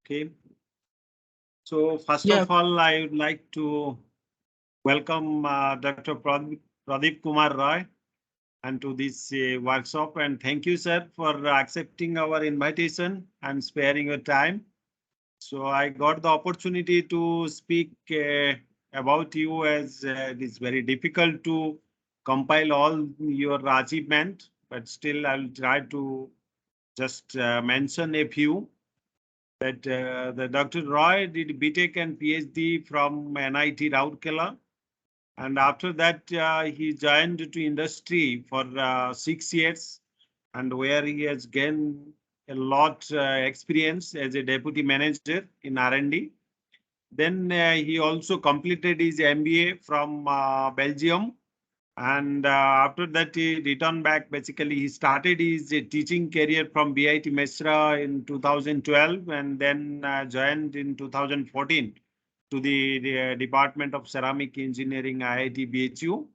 Okay. So first Yeah, of all, I would like to welcome Dr. Pradeep Kumar Roy and to this workshop. And thank you, sir, for accepting our invitation and sparing your time. So I got the opportunity to speak about you, as it is very difficult to compile all your achievement, but still I'll try to just mention a few. That the Dr. Roy did BTech and PhD from NIT Rourkela, and after that he joined to industry for 6 years, and where he has gained a lot experience as a deputy manager in R&D. Then he also completed his MBA from Belgium, and after that he returned back. Basically, he started his teaching career from BIT Mesra in 2012, and then joined in 2014 to the Department of Ceramic Engineering, IIT BHU.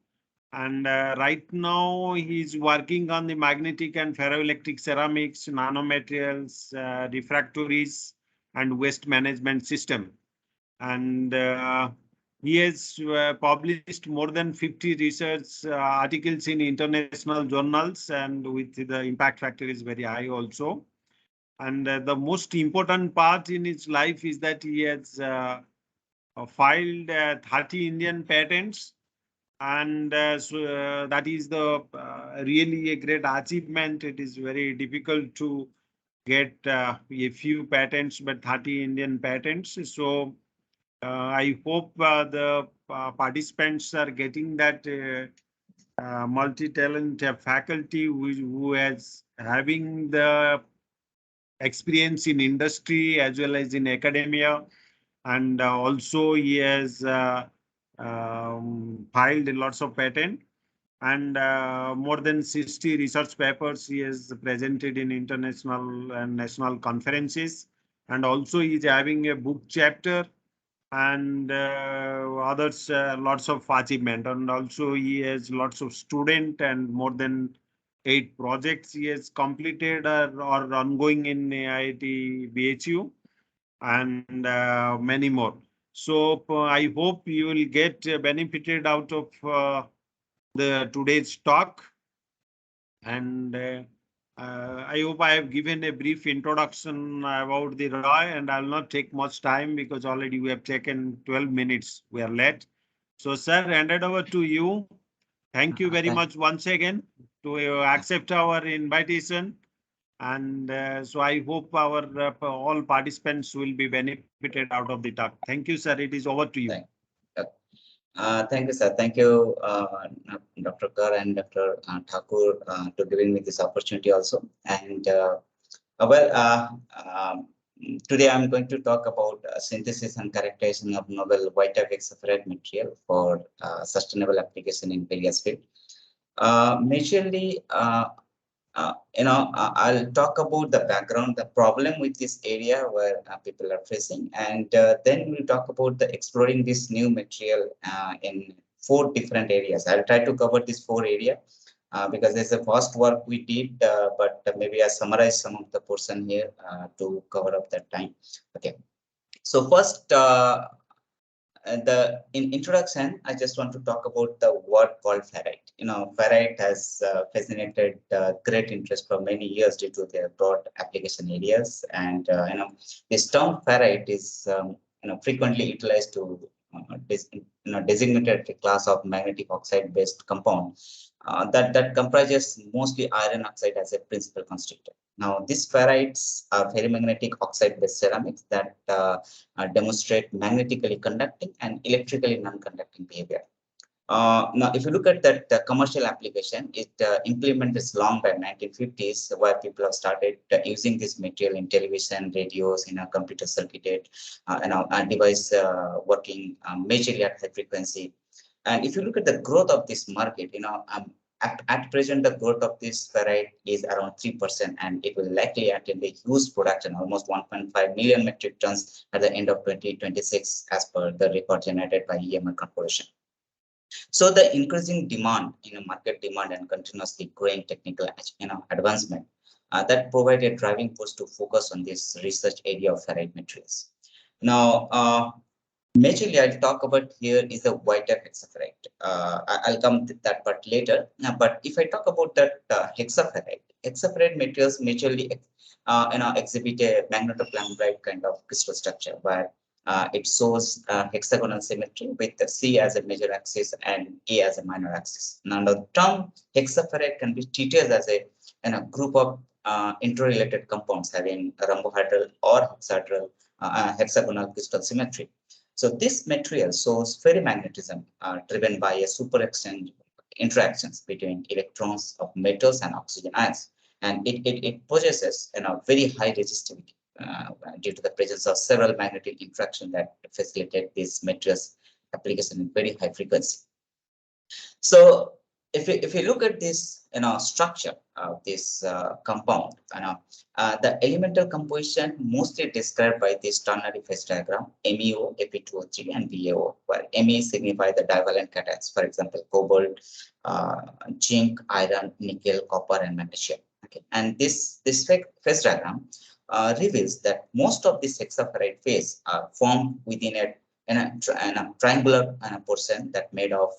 And right now he's working on the magnetic and ferroelectric ceramics, nanomaterials, refractories, and waste management system. And he has published more than 50 research articles in international journals, and with the impact factor is very high also. And the most important part in his life is that he has filed 30 Indian patents, and that is the really a great achievement. It is very difficult to get a few patents, but 30 Indian patents. So I hope the participants are getting that multi-talent faculty who is having the experience in industry as well as in academia, and also he has filed lots of patent, and more than 60 research papers he has presented in international and national conferences, and also he is having a book chapter, and others lots of achievement, and also he has lots of student and more than 8 projects he has completed or ongoing in IIT BHU, and many more. So I hope you will get benefited out of the today's talk, and I hope I have given a brief introduction about the Roy, and I'll not take much time because already we have taken 12 minutes. We are late. So, sir, handed over to you. Thank you very much once again to accept our invitation. And so I hope our all participants will be benefited out of the talk. Thank you, sir. It is over to you. Thank you, sir. Thank you, Dr. Kar and Dr. Thakur, to giving me this opportunity also. And today I'm going to talk about synthesis and characterization of novel white hexafide material for sustainable application in various fields. Majorly, I'll talk about the background, the problem with this area where people are facing, and then we'll talk about the exploring this new material in 4 different areas. I'll try to cover these 4 areas because there's a vast work we did, but maybe I summarize some of the portion here to cover up that time. Okay. So first, in introduction, I just want to talk about the word called ferrite. Ferrite has fascinated great interest for many years due to their broad application areas, and this term ferrite is frequently utilized to designated a class of magnetic oxide-based compound that comprises mostly iron oxide as a principal constituent. Now, these ferrites are ferromagnetic oxide-based ceramics that demonstrate magnetically conducting and electrically non-conducting behavior. Now, if you look at that commercial application, it implemented long by 1950s, where people have started using this material in television, radios, computer circuited, device working majorly at high frequency. And if you look at the growth of this market, at present, the growth of this ferrite is around 3%, and it will likely attain a huge production, almost 1.5 million metric tons at the end of 2026, as per the record generated by EMR Corporation. So the increasing demand, market demand, and continuously growing technical, advancement that provide a driving force to focus on this research area of ferrite materials. Now, majorly I'll talk about here is the white type hexaferrite. I'll come to that part later. But if I talk about that hexaferrite materials majorly exhibit a magnetoplambrite kind of crystal structure where it shows hexagonal symmetry with the C as a major axis and A as a minor axis. Now the term hexaferrite can be treated as a group of interrelated compounds having rhombohedral or hexagonal crystal symmetry. So this material shows ferromagnetism driven by a super exchange interactions between electrons of metals and oxygen ions, and it possesses very high resistivity due to the presence of several magnetic interactions that facilitate this materials application in very high frequency. So if you look at this structure of this compound, the elemental composition mostly described by this ternary phase diagram MEO, Fe2O3, and VAO, where Me signify the divalent cations, for example, cobalt, zinc, iron, nickel, copper, and magnesium. Okay, and this phase diagram reveals that most of these hexaferrite phase are formed within a triangular portion that made of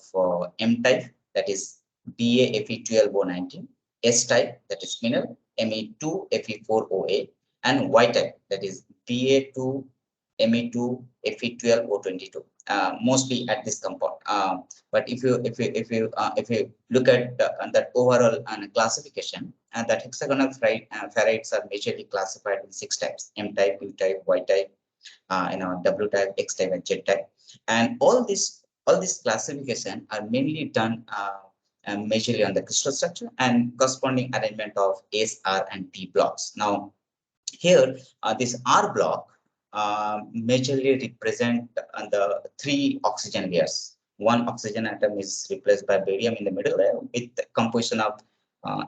M type, that is BaFe12O19, S type, that is mineral, Me2Fe4OA, and Y type, that is Ba2 Me2Fe12O22, mostly at this compound. But if you look at that overall classification, that hexagonal ferrites are majorly classified in 6 types: M type, U type, Y type, W type, X type, and Z type. And all this classification are mainly done majorly on the crystal structure and corresponding arrangement of S, R, and P blocks. Now, here this R block majorly represent the 3 oxygen layers. One oxygen atom is replaced by barium in the middle layer with the composition of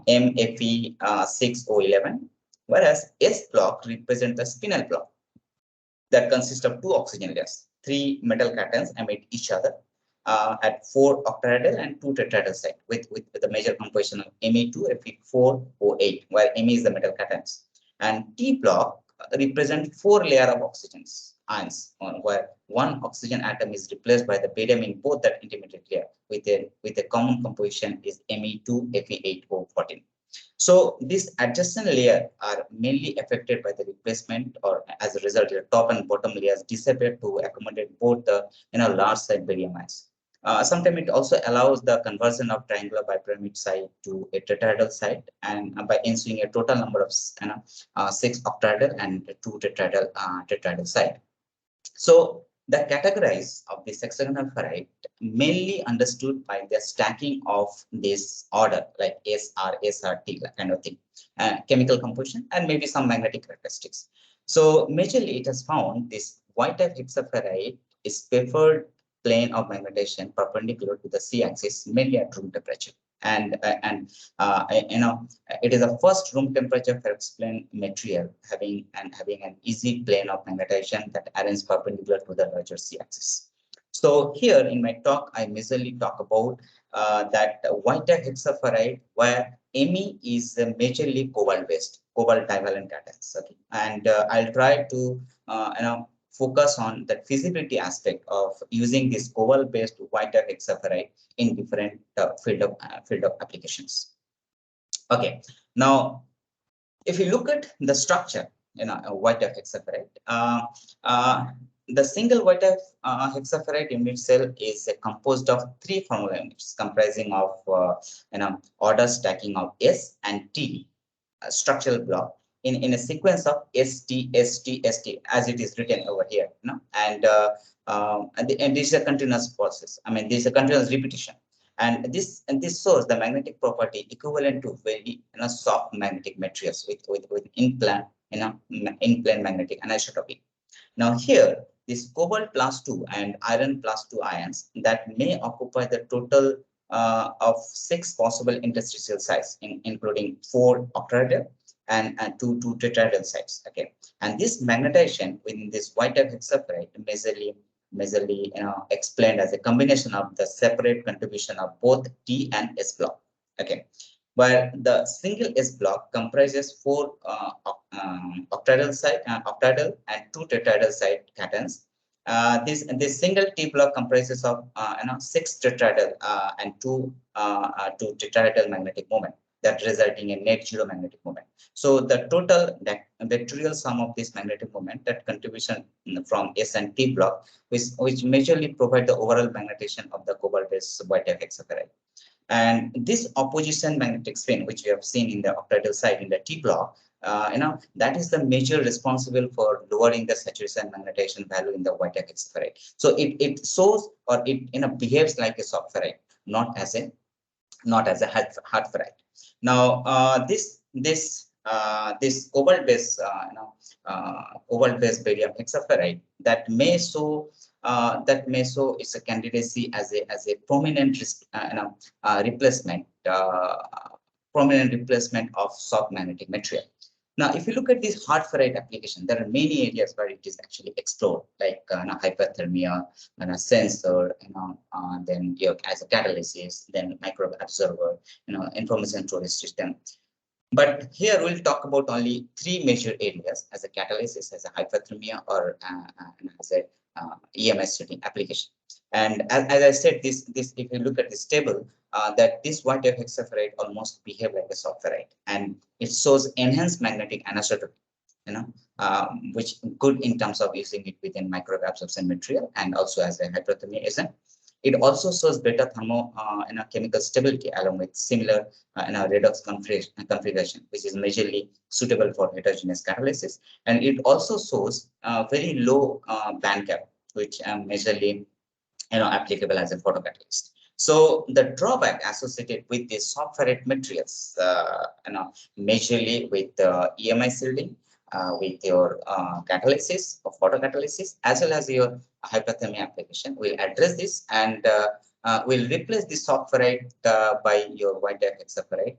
MFe6O11, whereas S block represents the spinel block that consists of 2 oxygen layers. 3 metal cations emit each other at 4 octahedral and 2 tetrahedral site with the major composition of Me2Fe4O8, where Me is the metal cations. And T block represent 4 layers of oxygens ions, where 1 oxygen atom is replaced by the barium in both that intermediate layer with a common composition is Me2Fe8O14. So these adjacent layers are mainly affected by the replacement, or as a result, the top and bottom layers disappear to accommodate both the large side barium ions. Sometimes it also allows the conversion of triangular bipyramid site to a tetrahedral site, and by ensuing a total number of 6 octahedral and 2 tetrahedral site. So the categorize of this hexagonal ferrite mainly understood by the stacking of this order like SR, SRT kind of thing, chemical composition, and maybe some magnetic characteristics. So majorly it has found this white type hexaferrite is preferred plane of magnetization perpendicular to the C-axis, mainly at room temperature. And it is a first room temperature ferrite material having an easy plane of magnetization that arranges perpendicular to the larger C-axis. So here in my talk, I majorly talk about that white type hexaferrite where Me is majorly cobalt-based, cobalt divalent cations. Okay, and I'll try to focus on the feasibility aspect of using this cobalt-based white type hexaferrite in different field of applications. Okay, now if you look at the structure, white type hexaferrite, the single white type hexaferrite unit cell is composed of 3 formula units comprising of order stacking of S and T structural block in a sequence of ST, ST, ST as it is written over here, and this is a continuous process. I mean, this is a continuous repetition, and this shows the magnetic property equivalent to very soft magnetic materials with in-plane magnetic anisotropy. Now here, this cobalt +2 and iron +2 ions that may occupy the total of 6 possible interstitial sites, including 4 octahedral and 2 tetrahedral sites. Okay, and this magnetization within this white type hexaferrite majorly explained as a combination of the separate contribution of both T and S block. Okay, where the single S block comprises 4 octahedral and 2 tetrahedral side cations. This single T block comprises of 6 tetrahedral and 2 tetrahedral magnetic moment, that resulting in net zero magnetic moment. So the total vectorial sum of this magnetic moment, that contribution from S and T block, which majorly provide the overall magnetization of the cobalt-based white-type hexaferrite. And this opposition magnetic spin, which we have seen in the octahedral side in the T block, that is the major responsible for lowering the saturation magnetization value in the white-type hexaferrite. So it shows, or it behaves like a soft ferrite, not as a hard ferrite. Now this cobalt-based barium hexaferrite that may show its a candidacy as a prominent replacement of soft magnetic material. Now, if you look at this hard ferrite application, there are many areas where it is actually explored, like hyperthermia, sensor, then as a catalysis, then microbe absorber, information storage system. But here we'll talk about only 3 major areas: as a catalysis, as a hyperthermia, or as a EMS setting application. And as I said, this if you look at this table, that this white-type hexaferrite almost behave like a soft ferrite, and it shows enhanced magnetic anisotropy, which good in terms of using it within microwave absorption material and also as a hyperthermia agent. It also shows better chemical stability along with similar redox configuration, which is majorly suitable for heterogeneous catalysis. And it also shows very low band gap, which majorly applicable as a photocatalyst. So the drawback associated with the soft ferrite materials, majorly with EMI shielding, with your catalysis or photocatalysis, as well as your hyperthermia application, will address this, and will replace the soft ferrite by your white-type hexaferrite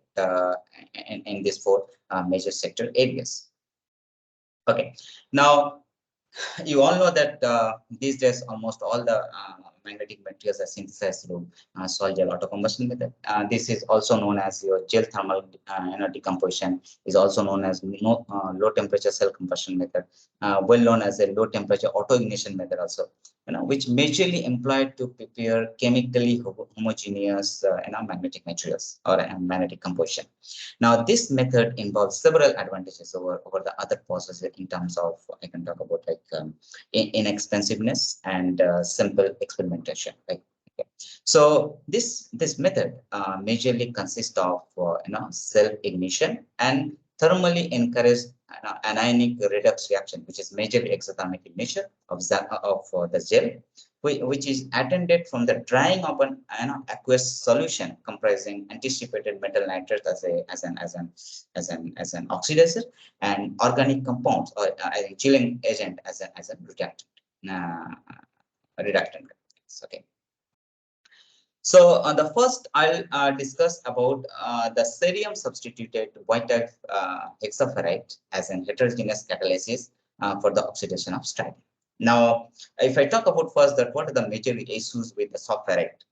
in these 4 major sector areas. Okay, now you all know that these days almost all the magnetic materials are synthesized through sol gel autocombustion method. This is also known as your gel thermal decomposition, is also known as low temperature cell combustion method, well known as a low temperature auto ignition method also, which majorly employed to prepare chemically homogeneous magnetic materials or magnetic composition. Now this method involves several advantages over the other processes in terms of, I can talk about like inexpensiveness and simple experimentation. Right? Okay. So this method majorly consists of self ignition and thermally encouraged anionic redox reaction, which is majorly exothermic in nature of the gel, which is attended from the drying of an aqueous solution comprising anticipated metal nitrate as an oxidizer, and organic compounds or a chilling agent as a reductant. Okay. So the first I'll discuss about the cerium substituted white-type hexaferrite as an heterogeneous catalysis for the oxidation of styrene. Now, if I talk about first that what are the major issues with the soft ferrite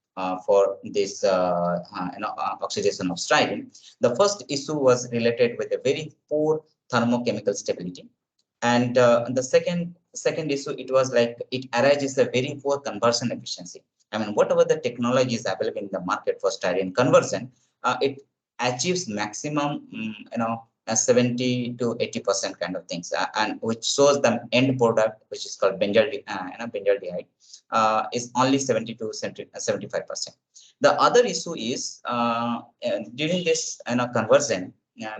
for this oxidation of styrene, the first issue was related with a very poor thermochemical stability, and the second issue, it was like it arises a very poor conversion efficiency. I mean, whatever the technology is available in the market for styrene conversion, it achieves maximum, 70 to 80% kind of things, and which shows the end product, which is called benzaldehyde, is only 70 to 75%. The other issue is during this conversion,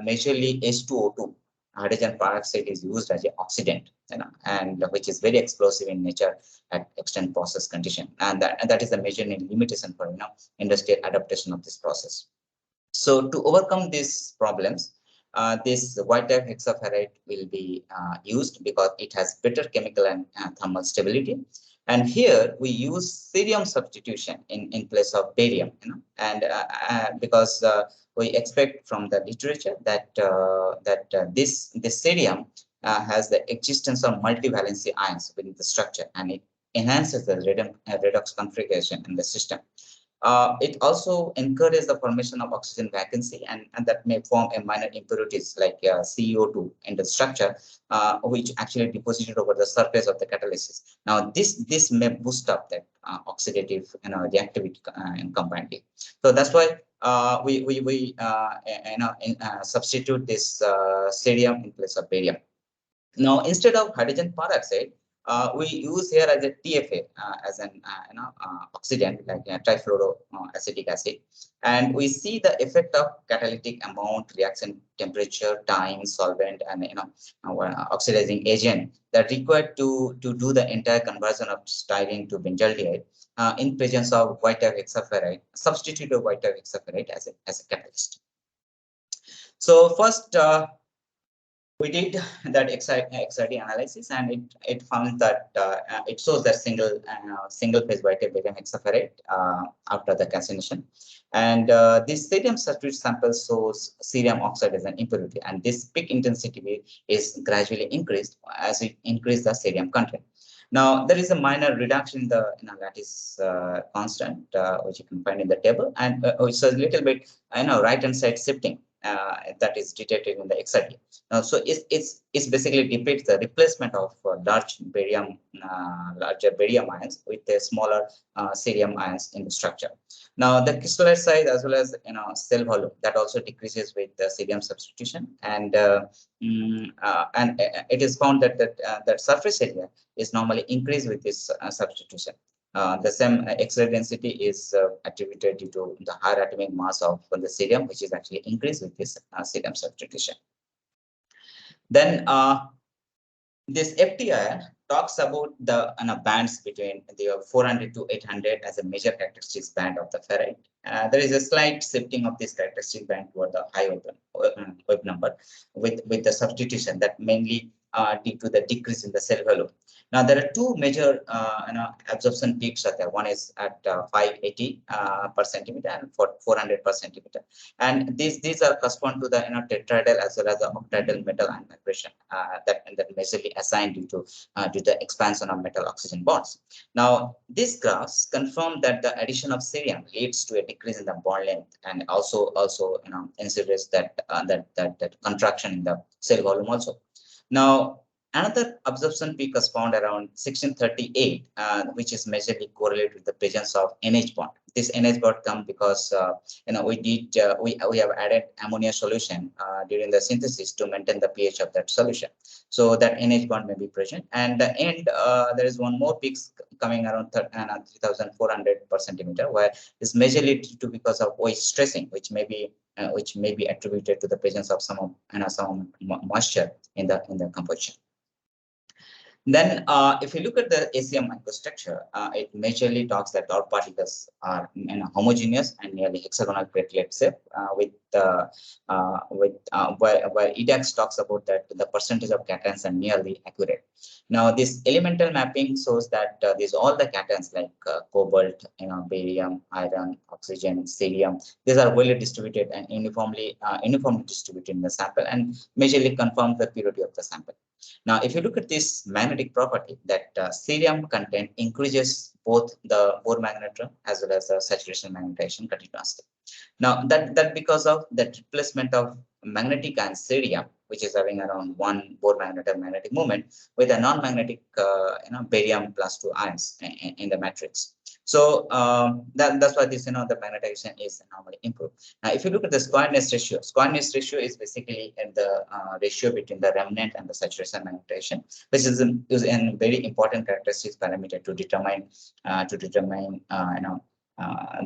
majorly H2O2. Hydrogen peroxide is used as an oxidant, and which is very explosive in nature at extent process condition, and that is the major limitation for industrial adaptation of this process. So to overcome these problems, this white-type hexaferrite will be used because it has better chemical and thermal stability. And here we use cerium substitution in place of barium, and because we expect from the literature that this cerium has the existence of multivalency ions within the structure, and it enhances the redox configuration in the system. It also encourages the formation of oxygen vacancy, and that may form a minor impurities like CO2 in the structure, which actually deposited over the surface of the catalysis. Now, this may boost up that oxidative reactivity in combined. So that's why we substitute this cerium in place of barium. Now, instead of hydrogen peroxide, we use here as a TFA as an oxidant like trifluoroacetic acid, and we see the effect of catalytic amount, reaction temperature, time, solvent, and oxidizing agent that required to do the entire conversion of styrene to benzaldehyde in presence of white type hexaferrite, substitute of white type hexaferrite as a catalyst. So first, we did that XRD analysis, and it found that it shows that single phase white type barium hexaferrite after the calcination, and this cerium substitute sample shows cerium oxide as an impurity, and this peak intensity is gradually increased as we increase the cerium content. Now, there is a minor reduction in the lattice constant, which you can find in the table, and which is a little bit, right hand side shifting that is detected in the XRD. So it's basically depicts the replacement of larger barium ions with a smaller cerium ions in the structure. Now, the crystalline size as well as cell volume that also decreases with the cerium substitution, and it is found that that surface area is normally increased with this substitution. The same X-ray density is attributed due to the higher atomic mass of the cerium, which is actually increased with this cerium substitution. Then this FTI talks about the bands between the 400 to 800 as a major characteristics band of the ferrite. There is a slight shifting of this characteristic band toward the high wave number with the substitution that mainly due to the decrease in the cell volume. Now, there are two major absorption peaks are there. One is at 580 per centimeter and 400 per centimeter, and these are correspond to the tetrahedral as well as the octahedral metal ion vibration that majorly assigned due to the expansion of metal oxygen bonds. Now, these graphs confirm that the addition of cerium leads to a decrease in the bond length, and also insinuates that that contraction in the cell volume also. Now, another absorption peak was found around 1638, which is majorly correlated with the presence of NH bond. This NH bond comes because we have added ammonia solution during the synthesis to maintain the pH of that solution. So that NH bond may be present. And the end, there is one more peak coming around 3,400 per centimeter, where it's majorly due to because of OH stressing, which may be attributed to the presence of some moisture in the composition. Then, if you look at the ACM microstructure, it majorly talks that all particles are homogeneous and nearly hexagonal platelet shape, where EDAX talks about that the percentage of cations are nearly accurate. Now, this elemental mapping shows that these all the cations like cobalt, barium, iron, oxygen, cerium, these are well distributed and uniformly distributed in the sample, and majorly confirm the purity of the sample. Now, if you look at this magnetic property, that cerium content increases both the Bohr magnetron as well as the saturation magnetization continuously. Now, that because of the replacement of magnetic ion cerium, which is having around 1 Bohr magnetic moment, with a non-magnetic barium plus 2 ions in the matrix. So that's why this the magnetization is normally improved. Now, if you look at the squareness ratio is basically the ratio between the remnant and the saturation magnetization, which is a very important characteristics parameter to determine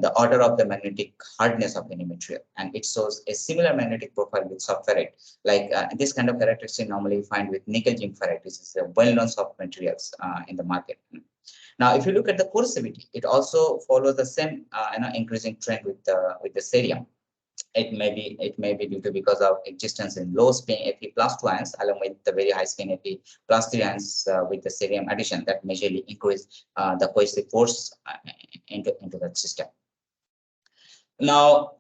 the order of the magnetic hardness of any material, and it shows a similar magnetic profile with soft ferrite. Like this kind of characteristic normally find with nickel zinc ferrite, which is a well-known soft materials in the market. Now, if you look at the coercivity, it also follows the same increasing trend with the cerium. It may be due to because of existence in low spin Fe plus 2 ions along with the very high spin Fe plus 3 ions with the cerium addition that majorly increase the coercive force into that system. Now,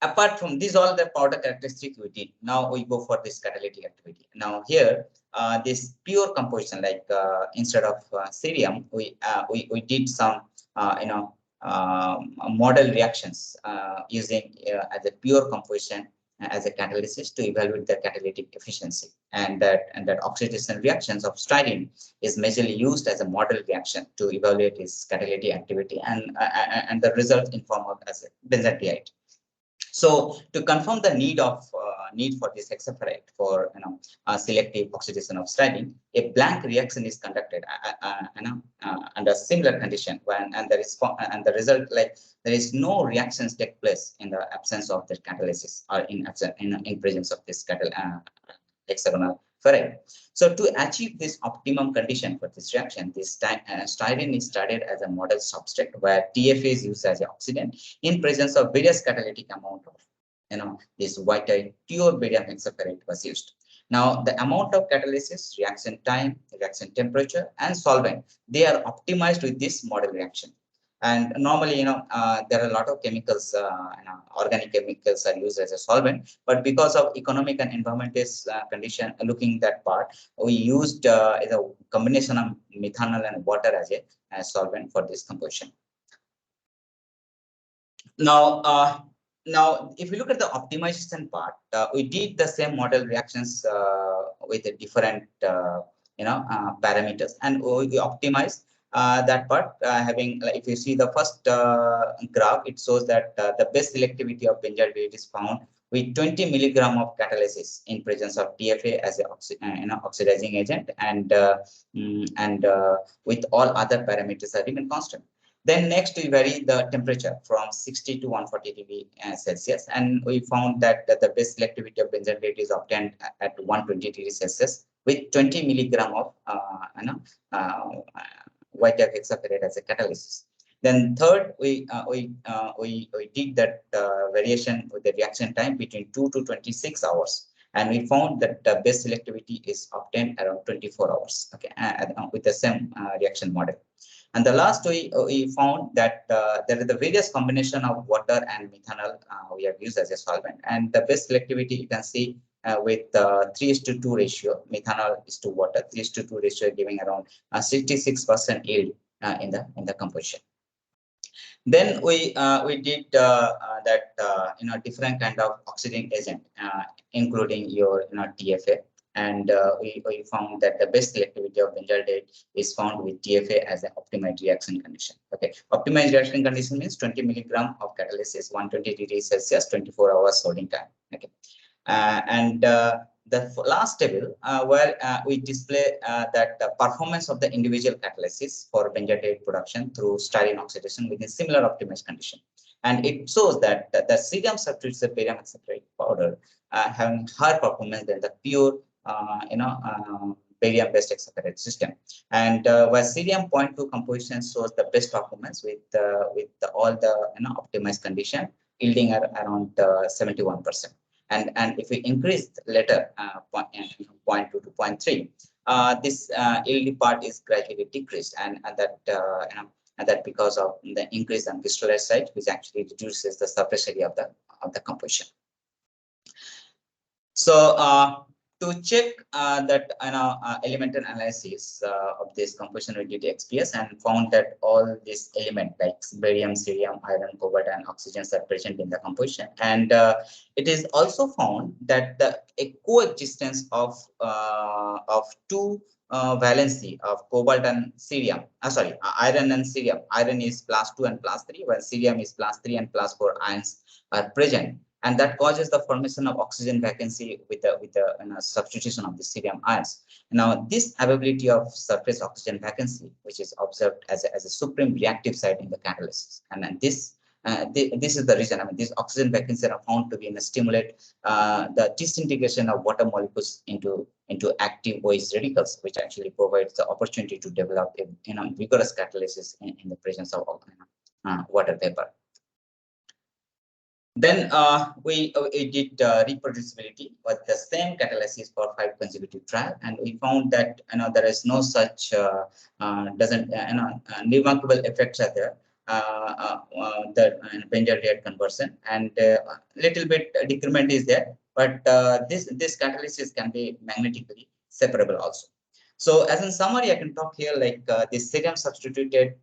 apart from these all the powder characteristics we did, now we go for this catalytic activity. Now here, this pure composition, like instead of cerium, we did some model reactions using as a pure composition as a catalysis to evaluate the catalytic efficiency, and that oxidation reactions of styrene is majorly used as a model reaction to evaluate its catalytic activity, and the result in form of as a benzaldehyde. So to confirm the need for this hexafide for selective oxidation of styrene, a blank reaction is conducted under similar condition and the result, like there is no reactions take place in the absence of the catalysis or in presence of this hexagonal ferrite. So to achieve this optimum condition for this reaction, this styrene is studied as a model substrate where TFA is used as an oxidant in presence of various catalytic amount of this white pure barium hexaferrite was used. Now the amount of catalysis, reaction time, reaction temperature, and solvent, they are optimized with this model reaction. And normally, there are a lot of chemicals, organic chemicals are used as a solvent, but because of economic and environmental condition, looking that part, we used a combination of methanol and water as a solvent for this composition. Now, if you look at the optimization part, we did the same model reactions with a different, parameters, and we optimized that part, having, if you see the first graph, it shows that the best selectivity of benzaldehyde is found with 20 milligram of catalysis in presence of TFA as a oxidizing agent, and with all other parameters are remain constant. Then next we vary the temperature from 60 to 140 degrees Celsius, and we found that the best selectivity of benzaldehyde is obtained at 120 degrees Celsius with 20 milligram of white hexaferrite as a catalysis. Then third, we did that variation with the reaction time between 2 to 26 hours, and we found that the best selectivity is obtained around 24 hours. Okay, with the same reaction model. And the last, we found that there is the various combination of water and methanol we have used as a solvent, and the best selectivity you can see with 3:2 ratio, methanol is to water, 3:2 ratio, giving around 66% yield in the composition. Then we did that different kind of oxidizing agent, including your TFA. And we found that the best selectivity of benzaldehyde is found with TFA as an optimized reaction condition. Okay, optimized reaction condition means 20 milligram of catalysis, 120 degrees Celsius, 24 hours holding time. Okay, the last table where we display that the performance of the individual catalysis for benzaldehyde production through styrene oxidation within similar optimized condition. And it shows that the serum substitutes of barium hexaferrite powder having higher performance than the pure barium-based hexaferrite system, and where cerium 0.2 composition shows the best performance with all the optimized condition, yielding around 71%. And if we increase later 0.2 to 0.3, this yield part is gradually decreased, and that because of the increase in crystallized site, which actually reduces the surface area of the composition. So to check that elemental analysis of this composition, we did XPS and found that all these elements like barium, cerium, iron, cobalt, and oxygens are present in the composition. And it is also found that a coexistence of two valency of cobalt and cerium, iron and cerium. Iron is +2 and +3, while cerium is +3 and +4 ions are present. And that causes the formation of oxygen vacancy with the substitution of the cerium ions. Now, this availability of surface oxygen vacancy, which is observed as a supreme reactive site in the catalysis, and then this is the reason. These oxygen vacancies are found to be stimulate the disintegration of water molecules into active OH radicals, which actually provides the opportunity to develop a vigorous catalysis in the presence of water vapor. Then we did reproducibility with the same catalysis for 5 consecutive trials, and we found that there is no such remarkable effects are there. The benzaldehyde conversion, and little bit decrement is there, but this catalysis can be magnetically separable also. So as in summary, I can talk here like this cerium substituted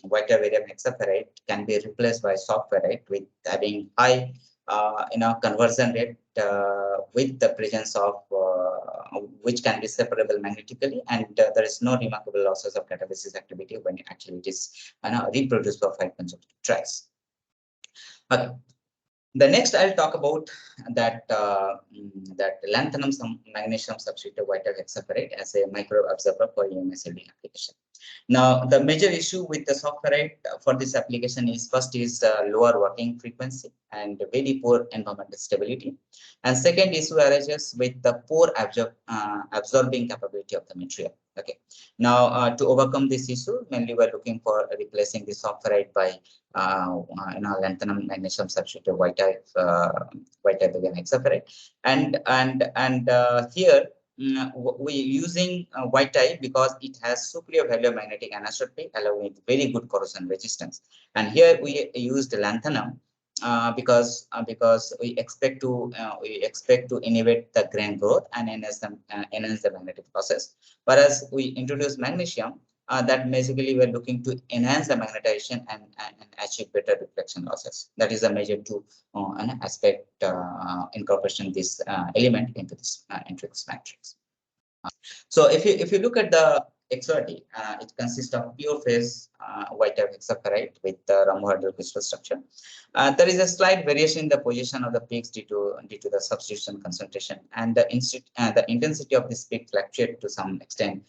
white barium hexaferrite can be replaced by soft ferrite with having high conversion rate with the presence of which can be separable magnetically, and there is no remarkable losses of catalysis activity when actually it is reproduced for 5 consecutive tries. Okay. The next I'll talk about that that lanthanum magnesium substituted white hexaferrite as a micro absorber for EMS application. Now, the major issue with the soft ferrite for this application is first is lower working frequency and very poor environmental stability. And second issue arises with the poor absorbing capability of the material. Okay. Now, to overcome this issue, mainly we're looking for replacing the soft ferrite by lanthanum magnesium substituted white type barium hexaferrite. And here we're using white type because it has superior value magnetic anisotropy along with very good corrosion resistance. And here we used lanthanum because we expect to inhibit the grain growth and enhance the magnetic process. Whereas we introduce magnesium, that basically we're looking to enhance the magnetization and achieve better reflection losses. That is a major two an aspect incorporation this element into this matrix. So if you look at the XRD, it consists of pure phase white type hexaferrite with the rhombohedral crystal structure. There is a slight variation in the position of the peaks due to the substitution concentration, and the intensity of this peak fluctuates to some extent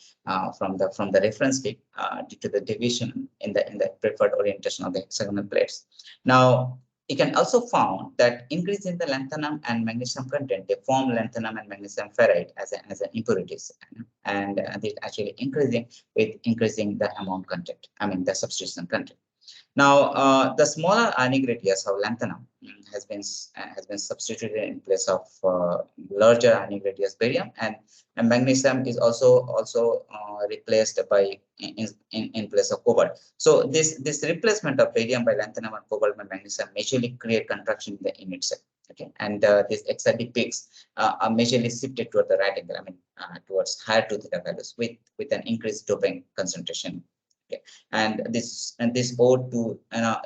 from the reference peak due to the deviation in the preferred orientation of the hexagonal plates. Now, you can also found that increase in the lanthanum and magnesium content, they form lanthanum and magnesium ferrite as an impurities, and this actually increasing the amount content, the substitution content. Now, the smaller ionic radius of lanthanum has been substituted in place of larger ionic radius barium, and magnesium is also replaced by in place of cobalt. So this replacement of barium by lanthanum and cobalt by magnesium majorly create contraction in the image cell. Okay, and these XRD peaks are majorly shifted toward the right angle, towards higher 2 theta values with an increased doping concentration. Okay. And this O2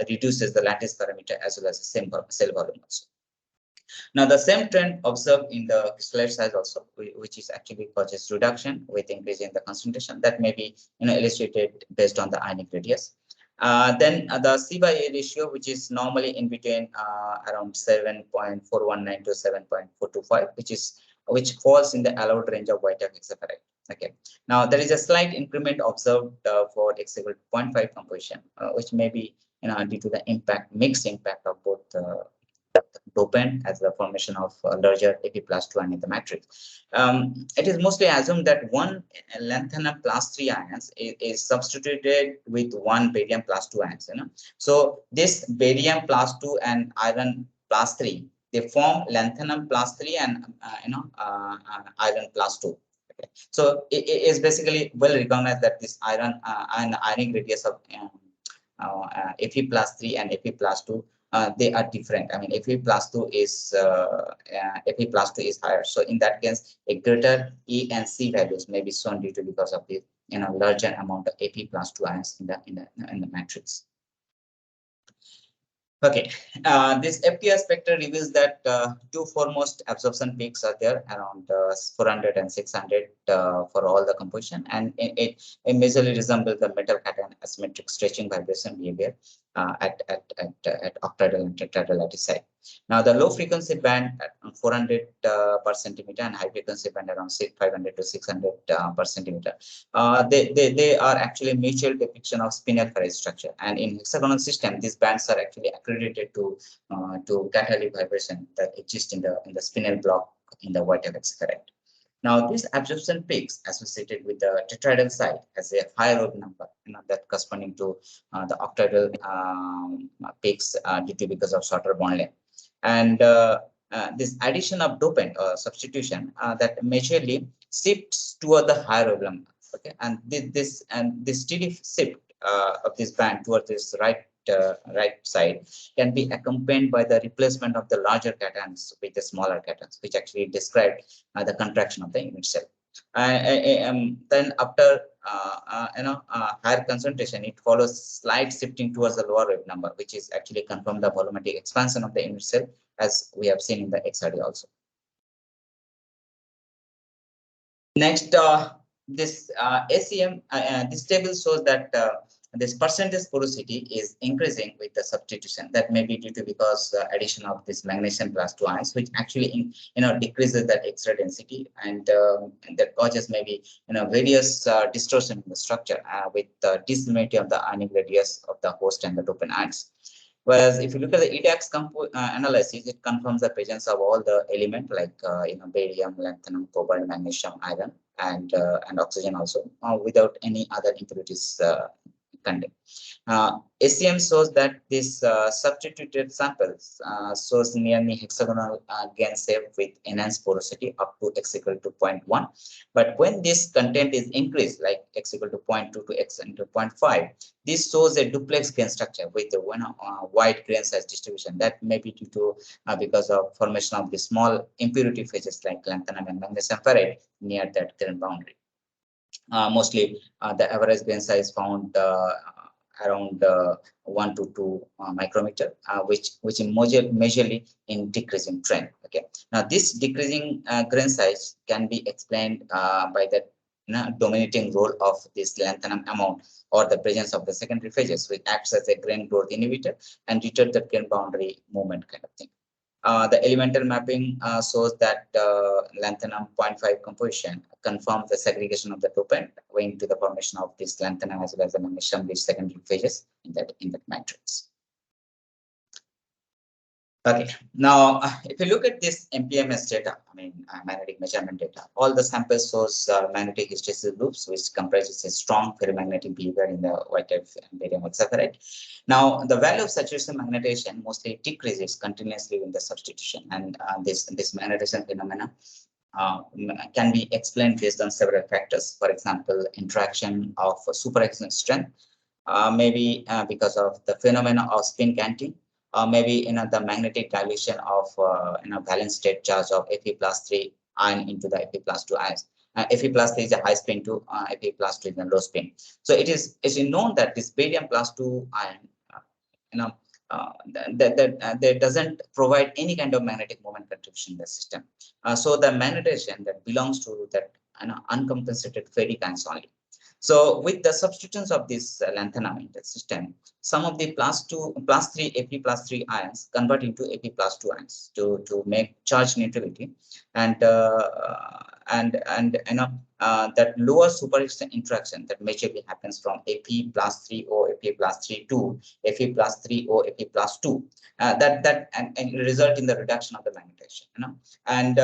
reduces the lattice parameter as well as the cell volume also. Now, the same trend observed in the crystallite size also, which is actually causes reduction with increase in the concentration, that may be illustrated based on the ionic radius. Then the C/A ratio, which is normally in between around 7.419 to 7.425, which falls in the allowed range of white hexaferrite. Okay. Now, there is a slight increment observed for X equal to 0.5 composition, which may be due to the mixed impact of both dopant as the formation of larger AP+2 ion in the matrix. It is mostly assumed that one lanthanum +3 ions is substituted with one barium +2 ions. So this barium +2 and iron +3, they form lanthanum +3 and iron +2. Okay. So it is basically well recognized that this iron and ionic radius of Fe+3 and Fe+2, they are different. Fe+2 is higher. So in that case, a greater E and C values may be shown due to because of the larger amount of Fe+2 ions in the matrix. Okay, this FTR spectra reveals that two foremost absorption peaks are there around 400 and 600 for all the composition, and it majorly resembles the metal cation asymmetric stretching vibration behavior at octahedral and tetrahedral lattice site. Now, the low frequency band at 400 per centimeter and high frequency band around 500 to 600 per centimeter. They are actually mutual depiction of spinel ferrite structure, and in hexagonal system, these bands are actually accredited to catalytic vibration that exists in the spinel block in the white hexaferrite. Now, these absorption peaks associated with the tetrahedral site has a higher order number, that corresponding to the octahedral peaks due to because of shorter bond length. And this addition of dopant or substitution that majorly shifts toward the higher order number. Okay, and this steady shift of this band towards this right side can be accompanied by the replacement of the larger cations with the smaller cations, which actually describe the contraction of the image cell. Then after higher concentration, it follows slight shifting towards the lower wave number, which is actually confirm the volumetric expansion of the unit cell, as we have seen in the XRD also. Next, this ACM, this table shows that this percentage porosity is increasing with the substitution. That may be due to because addition of this magnesium plus 2 ions, which actually decreases that X-ray density, and that causes maybe various distortion in the structure with the dissimilarity of the ionic radius of the host and the dopant ions. Whereas if you look at the EDAX analysis, it confirms the presence of all the elements like barium, lanthanum, cobalt, magnesium, iron, and oxygen also, without any other impurities content. ACM shows that this substituted samples shows nearly hexagonal gain shape with enhanced porosity up to x equal to 0.1. But when this content is increased, like x equal to 0.2 to x into 0.5, this shows a duplex grain structure with a wide grain size distribution. That may be due to because of formation of the small impurity phases like lanthanum and magnesium ferrite near that grain boundary. Mostly the average grain size found around 1 to 2 micrometer, which is majorly in decreasing trend. Okay, now this decreasing grain size can be explained by the dominating role of this lanthanum amount or the presence of the secondary phases, which acts as a grain growth inhibitor and deter the grain boundary movement kind of thing. The elemental mapping shows that lanthanum 0.5 composition confirms the segregation of the dopant owing to the formation of this lanthanum as well as the magnesium rich secondary phases in that matrix. Okay, now if you look at this MPMS data, magnetic measurement data, all the samples shows magnetic hysteresis loops, which comprises a strong ferromagnetic behavior in the white type barium hexafide. Now, the value of saturation magnetization mostly decreases continuously in the substitution, and this magnetization phenomena can be explained based on several factors. For example, interaction of superexcitation strength, maybe because of the phenomena of spin canting, maybe the magnetic dilution of valence state charge of Fe+3 ion into the Fe+2 ions. Fe+3 is a high spin to Fe+2 is a low spin. So it is known that this barium +2 ion that doesn't provide any kind of magnetic moment contribution in the system. So the magnetization that belongs to that uncompensated ferric ions only. So with the substitutions of this lanthanum in the system, some of the +3 Fe+3 ions convert into Fe+2 ions to make charge neutrality, and that lower superexcitation interaction that majorly happens from Fe+3O, Fe+3 to Fe+3O, Fe+2, and result in the reduction of the magnetization. And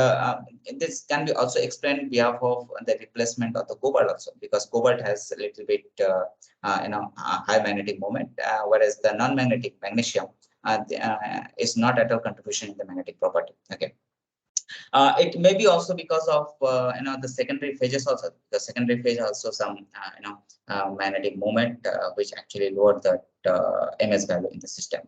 this can be also explained on behalf of the replacement of the cobalt also, because cobalt has a little bit high magnetic moment, whereas the non-magnetic magnesium is not at all contribution in the magnetic property. Okay. It may be also because of the secondary phases also. The secondary phase also some magnetic moment which actually lowered that MS value in the system.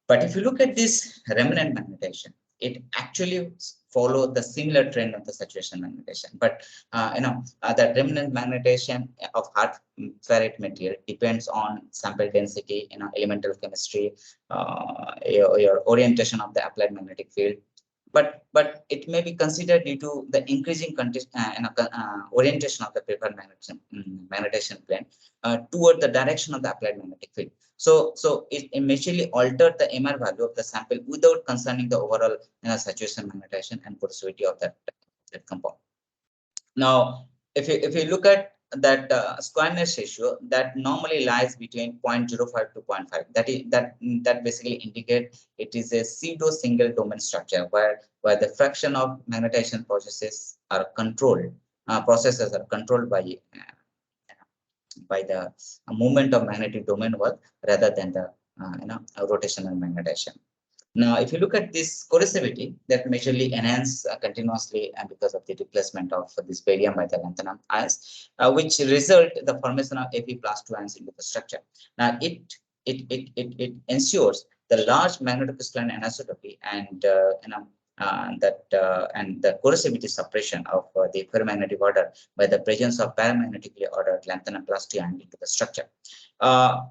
But if you look at this remnant magnetization, it actually follow the similar trend of the saturation magnetization. But the remnant magnetization of hard ferrite material depends on sample density, elemental chemistry, your orientation of the applied magnetic field. But it may be considered due to the increasing orientation of the preferred magnetization plane toward the direction of the applied magnetic field. So it majorly altered the MR value of the sample without concerning the overall saturation magnetization and coercivity of that compound. Now, if you look at that squareness ratio, that normally lies between 0.05 to 0.5. That basically indicate it is a pseudo single domain structure where the fraction of magnetization processes are controlled. Processes are controlled by the movement of magnetic domain work rather than the rotational magnetization. Now, if you look at this coercivity, that majorly enhance continuously and because of the replacement of this barium by the lanthanum ions, which result the formation of Fe+2 ions into the structure. Now, it ensures the large magnetocrystalline anisotropy and and the coercivity suppression of the ferromagnetic order by the presence of paramagnetically ordered lanthanum plus 2 ion into the structure.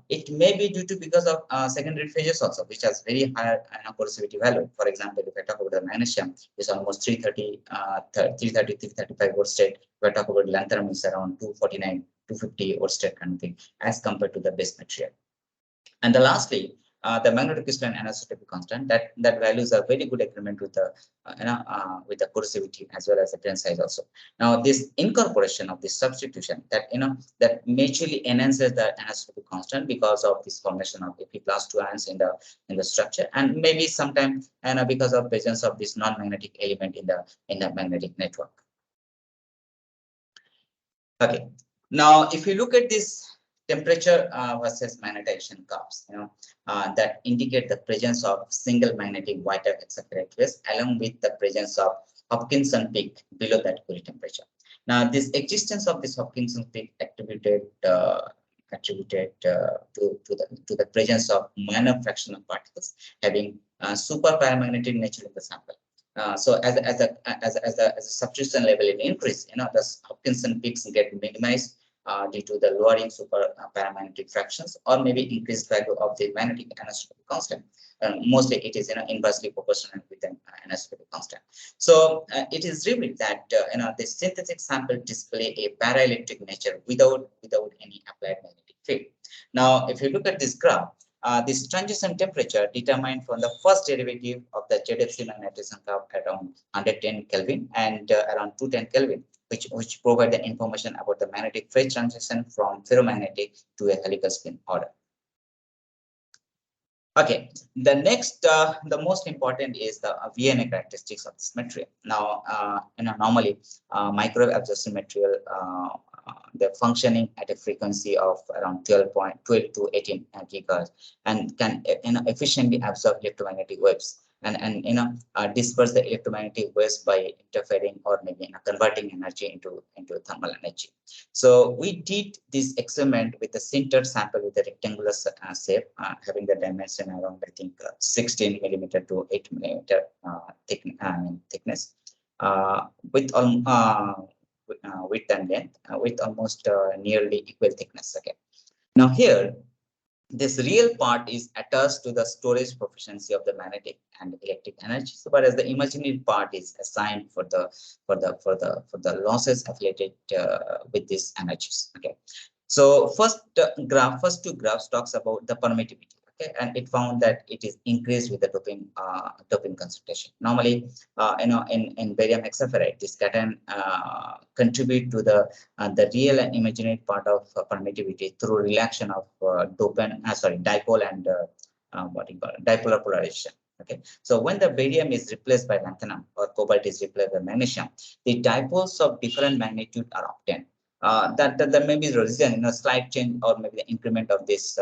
It may be due to because of secondary phases also, which has very high coercivity value. For example, if I talk about the magnesium, is almost 335 volt state. If I talk about lanthanum, is around 249, 250 volt state kind of thing, as compared to the base material. And lastly, the magnetic crystalline anisotropy constant, that values are very good agreement with the with the coercivity as well as the grain size also. Now this incorporation of this substitution, that that mutually enhances the anisotropy constant because of this formation of Fe plus 2 ions in the structure, and maybe sometimes because of presence of this non-magnetic element in the magnetic network. Okay, now if you look at this temperature versus magnetization curves, that indicate the presence of single magnetic white-type hexafide phase along with the presence of Hopkinson peak below that Curie temperature. Now, this existence of this Hopkinson peak attributed to the presence of minor fractional particles having super paramagnetic nature in the sample. So as a substitution level increase, the Hopkinson peaks get minimized due to the lowering super paramagnetic fractions, or maybe increased value of the magnetic anisotropy constant. Mostly it is inversely proportional with an anisotropy constant. So it is revealed that the synthetic sample display a paraelectric nature without any applied magnetic field. Now, if you look at this graph, this transition temperature determined from the first derivative of the ZFC magnetization curve around 110 Kelvin and around 210 Kelvin, which provide the information about the magnetic phase transition from ferromagnetic to a helical spin order. Okay, the next, the most important is the Vna characteristics of this material. Now, normally microwave absorption material, they're functioning at a frequency of around 12 to 18 gigahertz and can efficiently absorb electromagnetic waves and disperse the electromagnetic waves by interfering or maybe converting energy into thermal energy. So we did this experiment with a sintered sample with a rectangular shape, having the dimension around, I think, 16 millimeter to 8 millimeter thickness, with width and length, with almost nearly equal thickness. Okay. Now here, this real part is attached to the storage proficiency of the magnetic and electric energy, so whereas the imaginary part is assigned for the losses affiliated with these energies. Okay, so first two graphs talks about the permittivity. Okay, and it found that it is increased with the doping concentration. Normally, in barium hexaferrite, this cation contribute to the real and imaginary part of permittivity through relaxation of dipole and dipolar polarization. Okay, so when the barium is replaced by lanthanum or cobalt is replaced by magnesium, the dipoles of different magnitude are obtained. That may be the reason, slight change or maybe the increment of this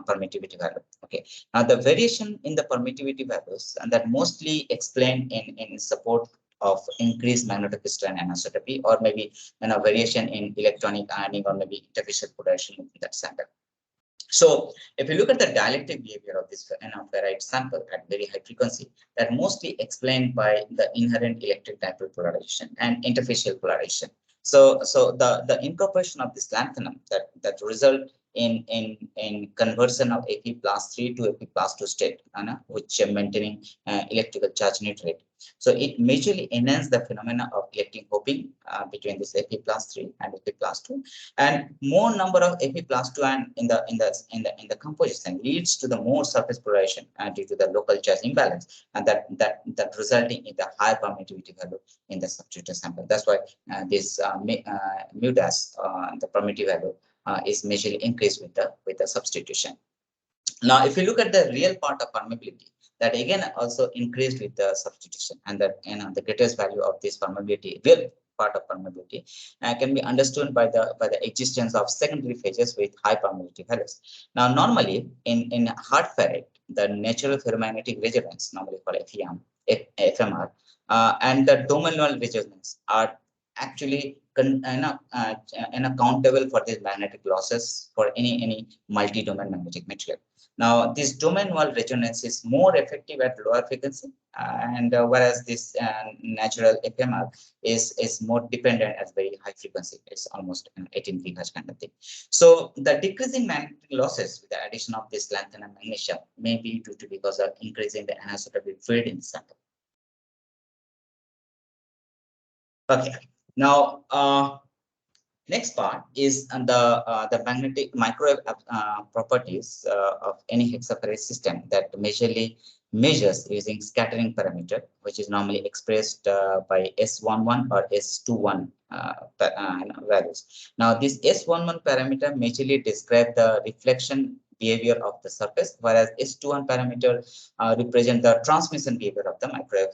permittivity value. Okay, now the variation in the permittivity values, and that mostly explained in support of increased magnetocrystalline anisotropy, or maybe variation in electronic ironing or maybe interfacial polarization in that sample. So if you look at the dielectric behavior of this ferrite sample at very high frequency, that mostly explained by the inherent electric dipole polarization and interfacial polarization. So the incorporation of this lanthanum that result in conversion of Fe plus 3 to Fe plus 2 state, which maintaining electrical charge neutrality. So it majorly enhances the phenomena of electric hopping between this Fe plus 3 and Fe plus 2, and more number of Fe plus 2 and in the composition leads to the more surface polarization due to the local charge imbalance, and that resulting in the higher permittivity value in the substituted sample. That's why this mu dash, the permittivity value, is majorly increased with the substitution. Now, if you look at the real part of permeability, that again also increased with the substitution, and that the greatest value of this permeability, real part of permeability, can be understood by the existence of secondary phases with high permeability values. Now, normally in hard ferrite, the natural ferromagnetic resonance, normally called FMR, and the dominant resonance are actually accountable for these magnetic losses for any multi-domain magnetic material. Now, this domain wall resonance is more effective at lower frequency, and whereas this natural FMR is more dependent at very high frequency. It's almost 18 gigahertz kind of thing. So the decreasing magnetic losses with the addition of this lanthanum magnesium may be due to because of increasing the anisotropic field in the sample. Okay, now next part is the magnetic microwave properties of any hexaferrite system that measures using scattering parameter, which is normally expressed by S11 or S21 values. Now, this S11 parameter majorly describe the reflection behavior of the surface, whereas S21 parameter represent the transmission behavior of the microwave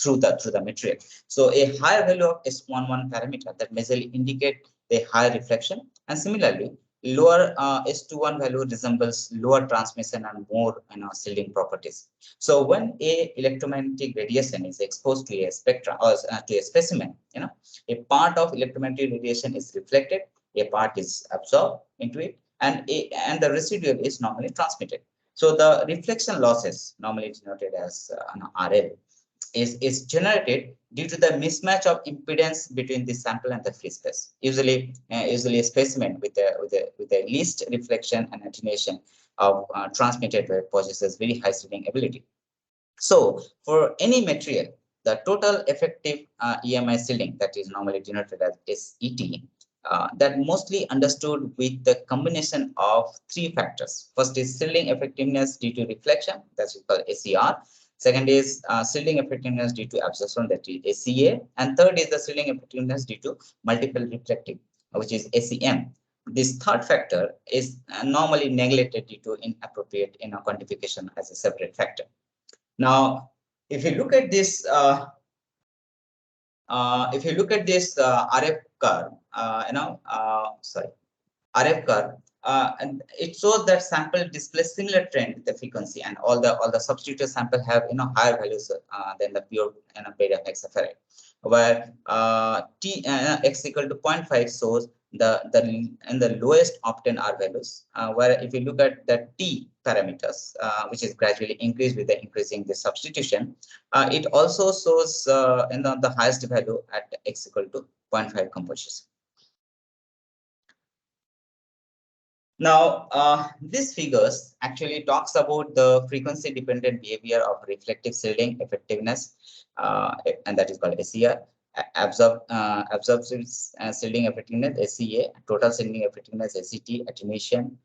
through the material. So a higher value of S11 parameter that majorly indicate the higher reflection, and similarly lower S21 value resembles lower transmission and more shielding properties. So when a electromagnetic radiation is exposed to a spectrum or to a specimen, a part of electromagnetic radiation is reflected, a part is absorbed into it, and the residual is normally transmitted. So the reflection losses, normally denoted as RL, is generated due to the mismatch of impedance between the sample and the free space. Usually a specimen with the least reflection and attenuation of transmitted wave possesses very high shielding ability. So for any material, the total effective EMI shielding, that is normally denoted as SET, that mostly understood with the combination of three factors. First is shielding effectiveness due to reflection, that's called SER. Second is shielding effectiveness due to absorption, that is SEA. And third is the shielding effectiveness due to multiple reflective, which is SEM. This third factor is normally neglected due to inappropriate quantification as a separate factor. Now, if you look at this, RF curve, RF curve, and it shows that sample displays similar trend with the frequency, and all the substituted sample have higher values than the pure barium hexaferrite, where x equal to 0.5 shows the lowest octane R values, where if you look at the T parameters, which is gradually increased with the increasing the substitution, it also shows the highest value at x equal to 0.5 composition. Now, these figures actually talks about the frequency dependent behavior of reflective shielding effectiveness, and that is called SER, absorptive shielding effectiveness SEA, total shielding effectiveness SET, attenuation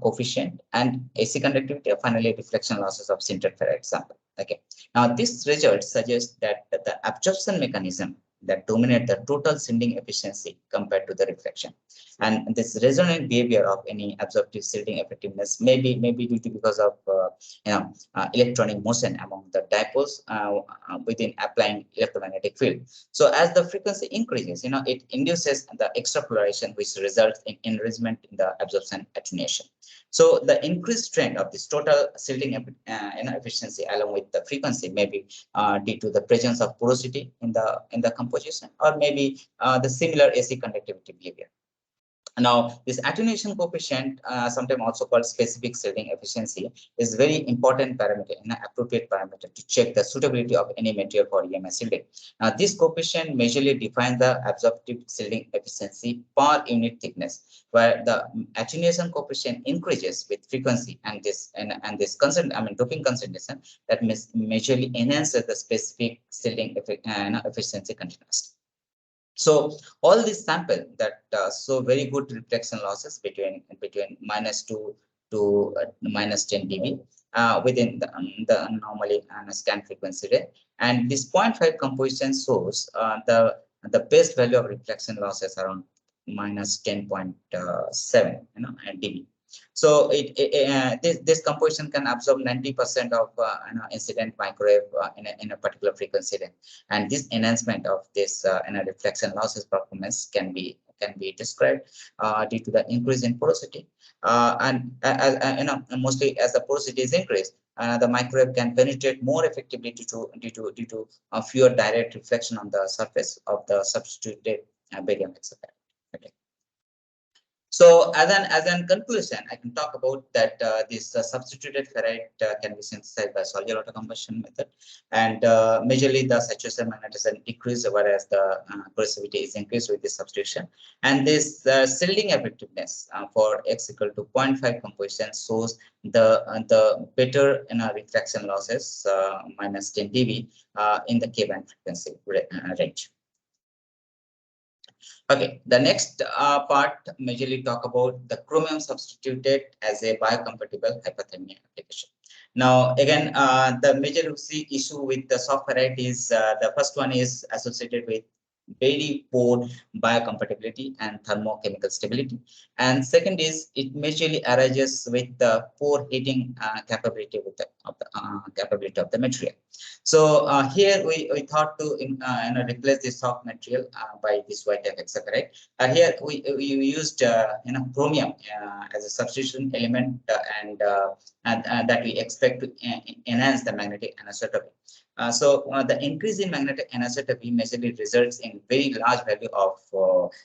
coefficient, and AC conductivity, finally reflection losses of sintered ferrite sample. Okay. Now, this result suggests that the absorption mechanism that dominate the total shielding efficiency compared to the reflection, and this resonant behavior of any absorptive shielding effectiveness may be due to because of electronic motion among the dipoles within applying electromagnetic field. So as the frequency increases, it induces the extrapolarization, which results in enrichment in the absorption attenuation. So the increased trend of this total shielding efficiency along with the frequency may be due to the presence of porosity in the composition, or maybe the similar AC conductivity behavior. Now, this attenuation coefficient, sometimes also called specific shielding efficiency, is very important parameter, an appropriate parameter to check the suitability of any material for EMI shielding. Now, this coefficient majorly defines the absorptive shielding efficiency per unit thickness, where the attenuation coefficient increases with frequency, and this doping concentration that majorly enhances the specific shielding efficiency continuously. So all these sample that show very good reflection losses between -2 to -10 dB within the normally scan frequency rate, and this 0.5 composition shows the best value of reflection losses around -10.7 dB. So this composition can absorb 90% of incident microwave in a particular frequency range, and this enhancement of this reflection losses performance can be described due to the increase in porosity, and mostly as the porosity is increased, the microwave can penetrate more effectively due to fewer direct reflection on the surface of the substituted barium hexaferrite. Okay. So as an conclusion, I can talk about that this substituted ferrite can be synthesized by solid autocombustion method, and majorly the saturation magnetism decrease, whereas the coercivity is increased with this substitution. And this shielding effectiveness for x equal to 0.5 composition shows the better refraction losses minus 10 dB in the K band frequency range. Okay, the next part majorly talk about the chromium substituted as a biocompatible hyperthermia application. Now, again, the major issue with the soft ferrite is the first one is associated with very poor biocompatibility and thermochemical stability. And second is it majorly arises with the poor heating capability capability of the material. So here we thought to replace this soft material by this white hexaferrite. Here we used chromium as a substitution element and that we expect to enhance the magnetic anisotropy. So the increase in magnetic anisotropy majorly results in very large value of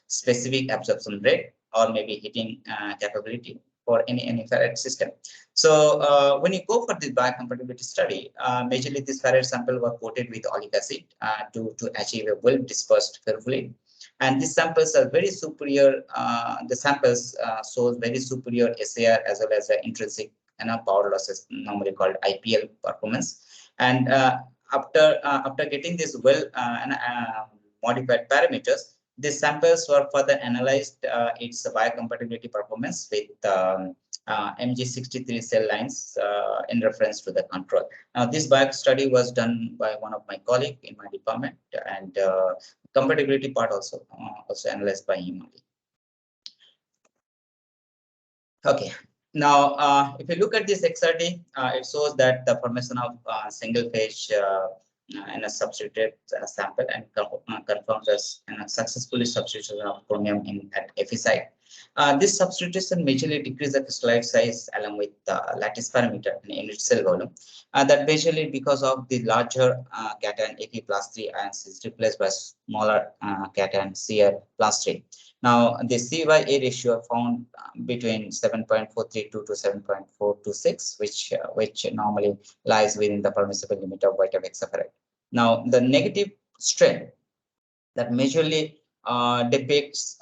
specific absorption rate or maybe heating capability for any ferrite system. So when you go for this biocompatibility study, majorly this ferrite sample were coated with oleic acid to achieve a well dispersed ferrofluid. And these samples are very superior. The samples shows very superior SAR as well as intrinsic power losses, normally called IPL performance. And after getting this well modified parameters, these samples were further analyzed its biocompatibility performance with MG63 cell lines in reference to the control. Now, this bio study was done by one of my colleagues in my department, and compatibility part also analyzed by him only. Okay. Now, if you look at this XRD, it shows that the formation of single phase in a substituted sample and confirms as successfully substitution of chromium at Fe site. This substitution majorly decreases the crystalline size along with the lattice parameter and unit cell volume. That majorly because of the larger cation Fe plus 3 ions is replaced by smaller cation Cr plus 3. Now, the CYA ratio found between 7.432 to 7.426, which normally lies within the permissible limit of white hexaferrite. Now, the negative strain that majorly depicts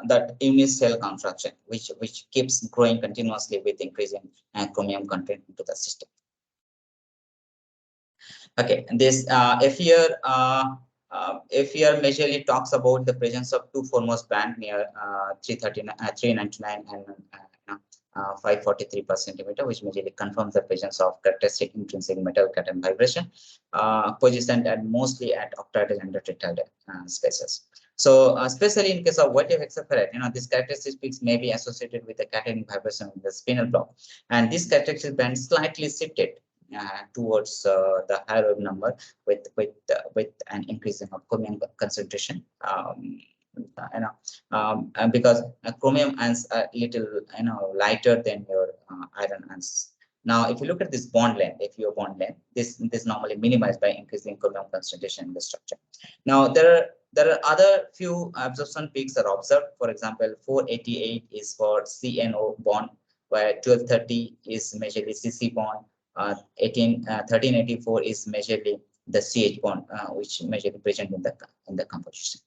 that unit cell construction, which keeps growing continuously with increasing chromium content into the system. Okay, and this FER majorly talks about the presence of two foremost band near 399 and 543 per centimeter, which majorly confirms the presence of characteristic intrinsic metal cation vibration positioned at mostly at octahedral and tetrahedral spaces. So, especially in case of white hexaferrite, this characteristics may be associated with the cationic vibration in the spinel block, and this characteristic band slightly shifted towards the higher number with an increasing of chromium concentration. Because chromium ions are little lighter than your iron ions. Now, if you look at this bond length, FeO bond length, this normally minimized by increasing chromium concentration in the structure. Now, there are other few absorption peaks are observed. For example, 488 is for CNO bond, where 1230 is majorly CC bond. 1384 is majorly the CH bond, which majorly present in the composition.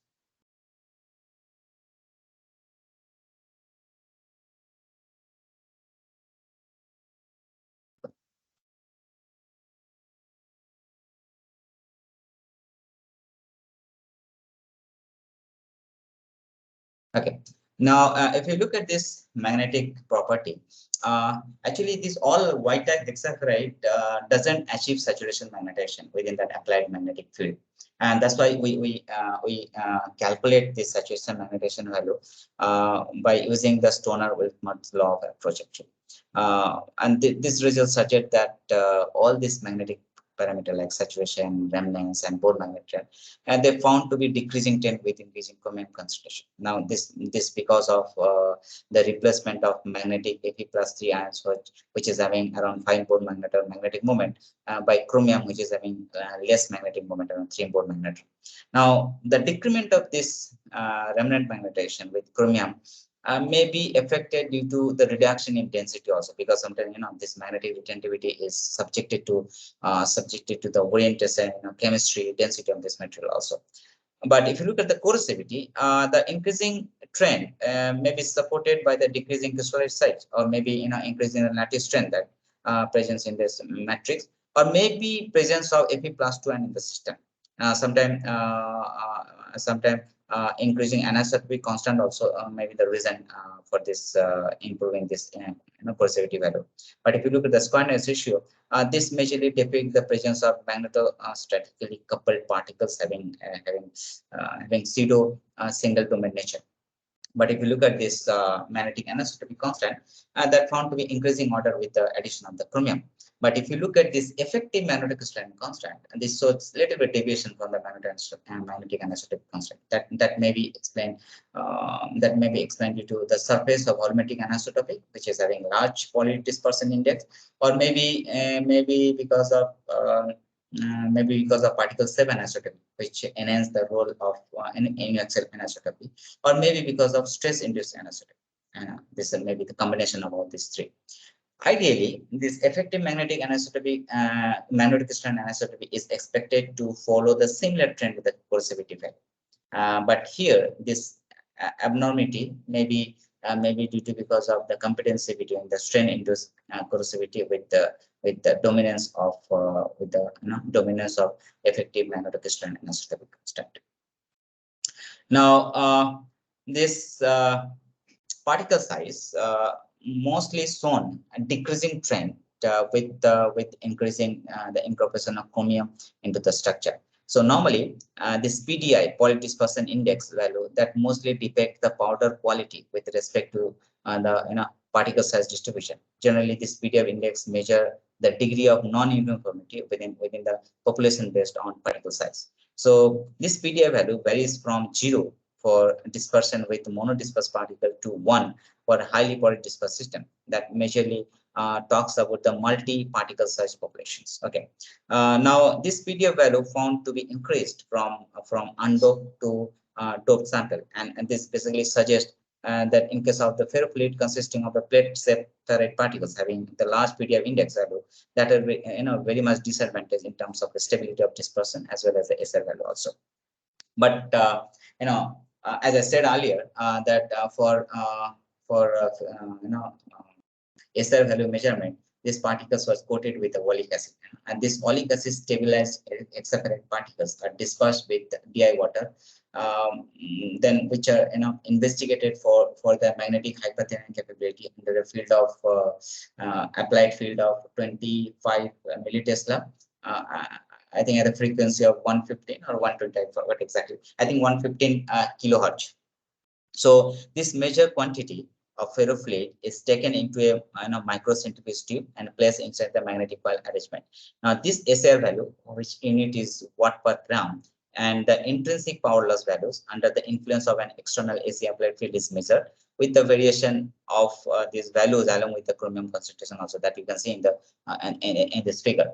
Okay. Now, if you look at this magnetic property, actually this all white hexaferrite doesn't achieve saturation magnetization within that applied magnetic field, and that's why we calculate this saturation magnetization value by using the Stoner-Wilmot law of projection. And this result suggest that all this magnetic parameter like saturation, remnants, and Bohr magnetic, and they found to be decreasing trend with increasing chromium concentration. Now, this because of the replacement of magnetic Fe plus 3 ions, which is having around 5 Bohr magnetic moment, by chromium, which is having less magnetic moment, around 3 Bohr magnetic. Now, the decrement of this remnant magnetization with chromium may be affected due to the reduction in density also, because sometimes this magnetic retentivity is subjected to the orientation, chemistry, density of this material also. But if you look at the coercivity, the increasing trend may be supported by the decreasing crystallite size, or maybe increasing the lattice strength that presence in this matrix, or maybe presence of Fe plus 2 in the system. Sometimes increasing anisotropy constant also maybe the reason for this improving this coercivity value. But if you look at the square ratio, this majorly depicts the presence of magneto-statically coupled particles having pseudo single domain nature. But if you look at this magnetic anisotropy constant, that found to be increasing order with the addition of the chromium. But if you look at this effective magnetic crystalline constant, and this shows little bit deviation from the magnetic anisotropy constant. That may be explained due to the surface of volumetric anisotropy, which is having large poly dispersion index, or maybe because of particle 7 anisotropy, which enhance the role of uniaxial anisotropy, or maybe because of stress-induced anisotropy. This is maybe the combination of all these three. Ideally, this effective magnetic anisotropy, magnetic crystalline anisotropy is expected to follow the similar trend with the coercivity value. But here, this abnormality may be due to because of the competency between the strain-induced coercivity with the dominance of effective magnetic crystalline anisotropy constant. Now, this particle size mostly shown a decreasing trend with increasing the incorporation of chromium into the structure. So normally, this PDI, polydispersion index value, that mostly depict the powder quality with respect to the particle size distribution. Generally, this PDI index measure the degree of non-uniformity within the population based on particle size. So this PDI value varies from 0 for dispersion with monodispersed particle to 1 for a highly polydispersed system. That majorly talks about the multi-particle size populations. Okay. Now this PDF value found to be increased from undoped to doped sample, and this basically suggests that in case of the ferrofluid consisting of the plate-shaped ferrite particles having the large PDF index value, that are very much disadvantage in terms of the stability of dispersion as well as the SR value also. But as I said earlier, that for SR value measurement, these particles was coated with the oleic acid, and this oleic acid stabilized hexafide particles are dispersed with DI water, then which are investigated for the magnetic hyperthermic capability under the field of applied field of 25 millitesla. I think at a frequency of 115 or 120, I forgot exactly. I think 115 kilohertz. So this measured quantity of ferrofluid is taken into a microcentrifuge tube and placed inside the magnetic coil arrangement. Now this SR value, which unit is watt per gram, and the intrinsic power loss values under the influence of an external AC applied field is measured with the variation of these values along with the chromium concentration also that you can see in the in this figure.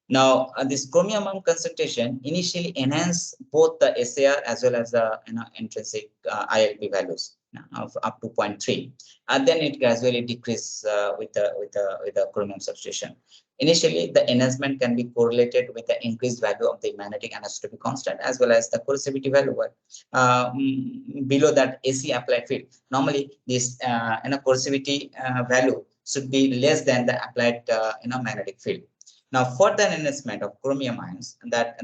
Now, this chromium concentration initially enhance both the SAR as well as the intrinsic ILP values of up to 0.3, and then it gradually decreases with the chromium substitution. Initially, the enhancement can be correlated with the increased value of the magnetic anisotropy constant as well as the coercivity value below that AC applied field. Normally, this coercivity value should be less than the applied magnetic field. Now, further enhancement of chromium ions that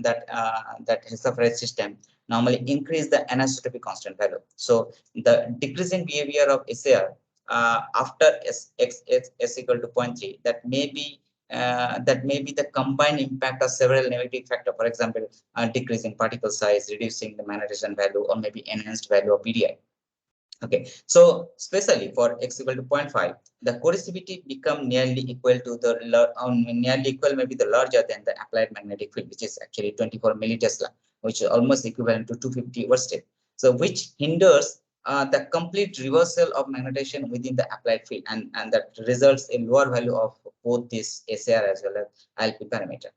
hexafide system normally increase the anisotropy constant value. So the decreasing behavior of SAR after S equal to 0.3, that may be the combined impact of several negative factors. For example, decreasing particle size, reducing the magnetization value, or maybe enhanced value of PDI. Okay, so especially for x equal to 0.5, the coercivity become nearly equal to the maybe the larger than the applied magnetic field, which is actually 24 millitesla, which is almost equivalent to 250 Ørsted. So which hinders the complete reversal of magnetization within the applied field, and that results in lower value of both this SAR as well as ILP parameter.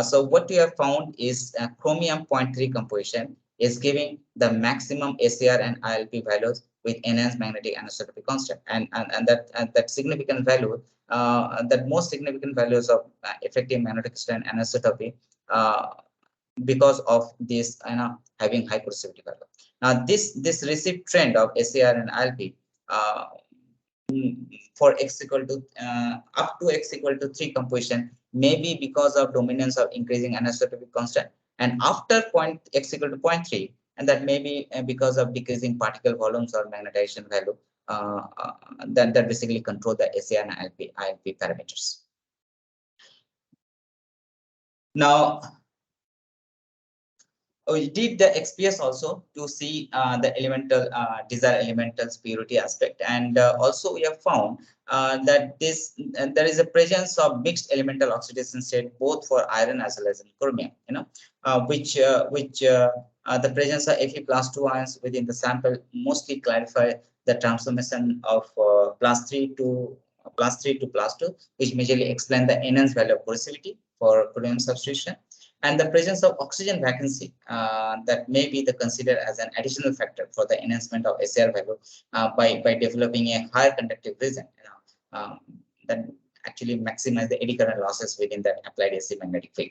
So what we have found is chromium 0.3 composition is giving the maximum SAR and ILP values with enhanced magnetic anisotropy constant, and that significant value, that most significant values of effective magnetic strength anisotropy because of this having high coercivity value. Now this received trend of SAR and ILP for x equal to up to x equal to 3 composition may be because of dominance of increasing anisotropic constant, and after x equal to 0.3, and that may be because of decreasing particle volumes or magnetization value that basically control the SAR and ILP parameters. Now we did the XPS also to see the elemental desired elemental purity aspect, and also we have found that there is a presence of mixed elemental oxidation state both for iron as well as in chromium, which the presence of Fe+2 ions within the sample mostly clarify the transformation of +3 to +2, which majorly explain the enhanced value of coercivity for chromium substitution, and the presence of oxygen vacancy that may be considered as an additional factor for the enhancement of SAR value by developing a higher conductive region that actually maximize the eddy current losses within that applied AC magnetic field.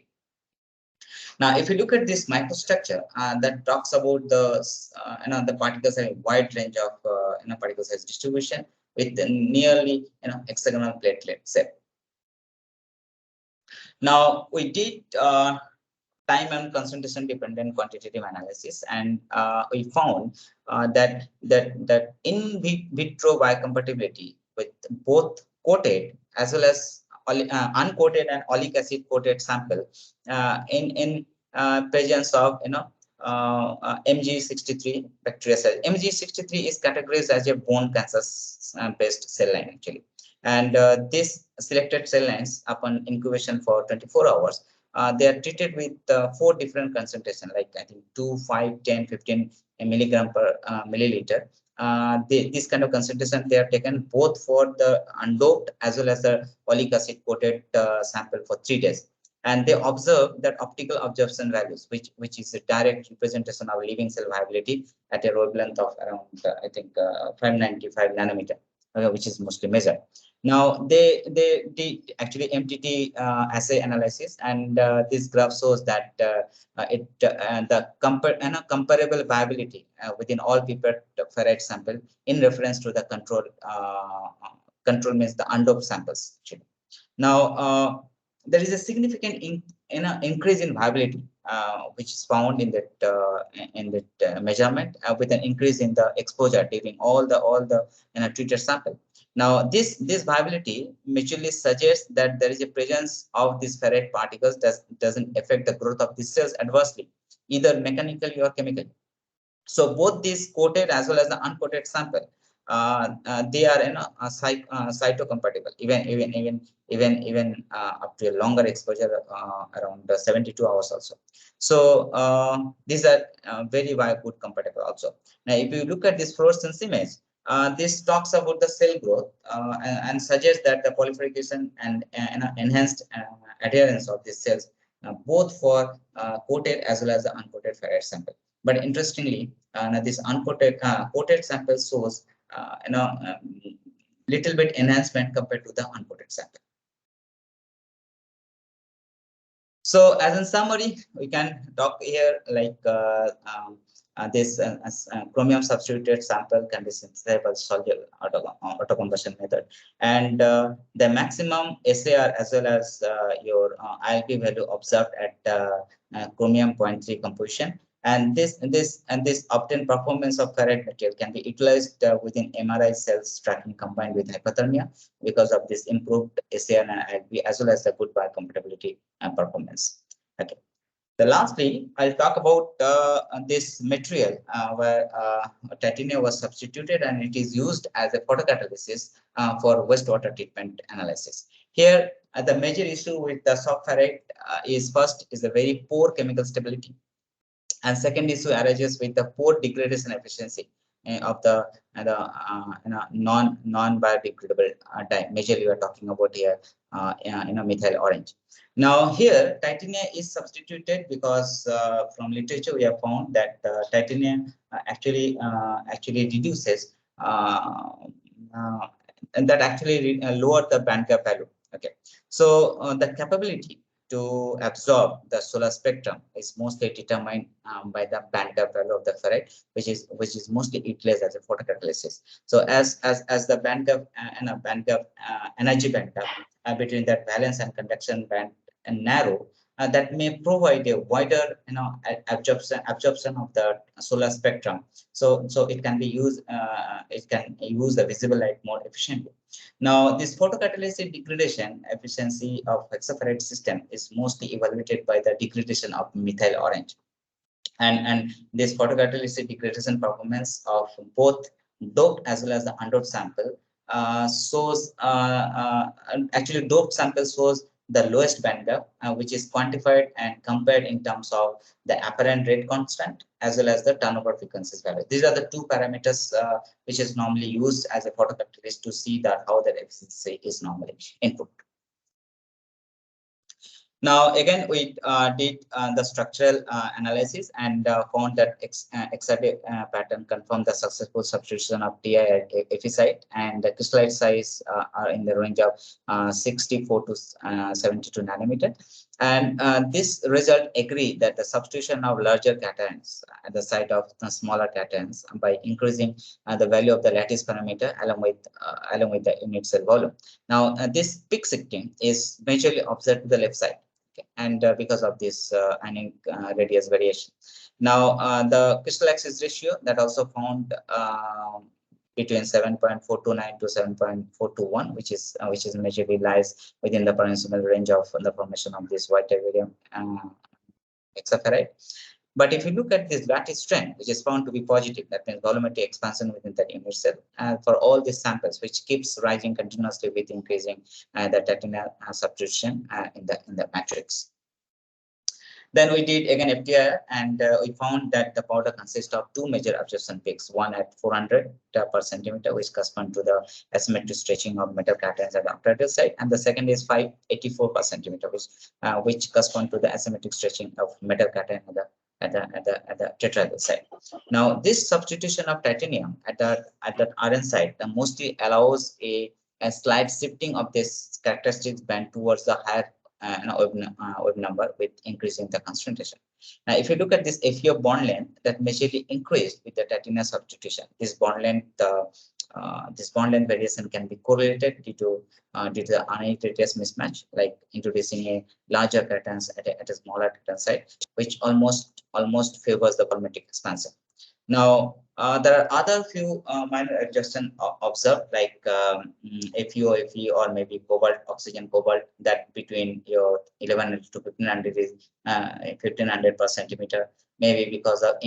Now, if you look at this microstructure that talks about the particle size, wide range of particle size distribution with nearly hexagonal platelet shape. Now we did time and concentration dependent quantitative analysis, and we found that in vitro biocompatibility with both coated as well as uncoated and oleic acid coated sample in presence of MG63 bacteria cell. MG63 is categorized as a bone cancer based cell line actually, and this selected cell lines upon incubation for 24 hours. They are treated with 4 different concentration, like I think 2, 5, 10, 15 milligram per milliliter. This kind of concentration they are taken both for the undoped as well as the oleic acid coated sample for 3 days, and they observe that optical absorption values, which is a direct representation of living cell viability at a wavelength of around I think 595 nanometer, which is mostly measured. Now they did actually MTT assay analysis, and this graph shows that the comparable viability within all pipette ferrite sample in reference to the control means the undoped samples. Now there is a significant increase in viability which is found in that measurement with an increase in the exposure during all the treated sample. Now this viability mutually suggests that there is a presence of these ferrite particles that doesn't affect the growth of these cells adversely, either mechanically or chemically. So both these coated as well as the uncoated sample, they are cytocompatible, even up to a longer exposure around 72 hours also. So these are very good compatible also. Now if you look at this fluorescence image, this talks about the cell growth and suggests that the proliferation and enhanced adherence of these cells both for coated as well as the uncoated ferrite sample. But interestingly, this uncoated coated sample shows little bit enhancement compared to the uncoated sample. So as in summary, we can talk here like this chromium substituted sample can be synthesized by solid autocombustion method, and the maximum SAR as well as your ILP value observed at chromium 0.3 composition, and this obtained performance of ferrite material can be utilized within MRI cells tracking combined with hypothermia because of this improved SAR and ILP as well as the good biocompatibility and performance. Okay. Lastly, I'll talk about this material where titanium was substituted and it is used as a photocatalysis for wastewater treatment analysis. Here, the major issue with the soft ferrite is first is a very poor chemical stability, and second issue arises with the poor degradation efficiency of the non-biodegradable dye. Majorly, we are talking about here methyl orange. Now here titanium is substituted because from literature we have found that titanium actually reduces and that actually lower the band gap value. Okay, so the capability to absorb the solar spectrum is mostly determined by the band gap value of the ferrite, which is mostly utilized as a photocatalysis. So as the band gap and a band gap energy band gap between that valence and conduction band and narrow, that may provide a wider absorption of the solar spectrum. So it can be used, it can use the visible light more efficiently. Now, this photocatalytic degradation efficiency of hexaferrite system is mostly evaluated by the degradation of methyl orange. And this photocatalytic degradation performance of both doped as well as the undoped sample shows actually doped sample shows the lowest band gap, which is quantified and compared in terms of the apparent rate constant as well as the turnover frequencies value. These are the two parameters which is normally used as a photocatalyst to see that how the efficiency is normally input. Now, again, we did the structural analysis and found that Hexafide pattern confirmed the successful substitution of TI at Hexafide, and the crystallite size are in the range of 64 to 72 nanometer. And this result agree that the substitution of larger cations at the site of the smaller cations by increasing the value of the lattice parameter along with the unit cell volume. Now, this peak shifting is majorly observed to the left side. And because of this ionic radius variation. Now, the crystal axis ratio that also found between 7.429 to 7.421, which is majorly lies within the permissible range of the formation of this white iridium hexaferrite. But if you look at this lattice trend, which is found to be positive, that means volumetric expansion within that unit cell, for all these samples, which keeps rising continuously with increasing the titanium substitution in the matrix. Then we did again FTIR, and we found that the powder consists of two major absorption peaks, one at 400 per centimeter, which correspond to the asymmetric stretching of metal cations at the octahedral side, and the second is 584 per centimeter, which correspond to the asymmetric stretching of metal cation at the tetrahedral side. Now, this substitution of titanium at that RN side mostly allows a slight shifting of this characteristics band towards the higher wave number with increasing the concentration. Now, if you look at this FeO bond length, that majorly increased with the titanium substitution. This bond length variation can be correlated due to the ionic radius mismatch, like introducing a larger cations at a smaller cation site, which almost favors the volumetric expansion. Now, there are other few minor adjustments observed, like FeO, Fe, or maybe cobalt, oxygen, cobalt, that between your 1100 to 1500 is 1500 per centimeter, maybe because of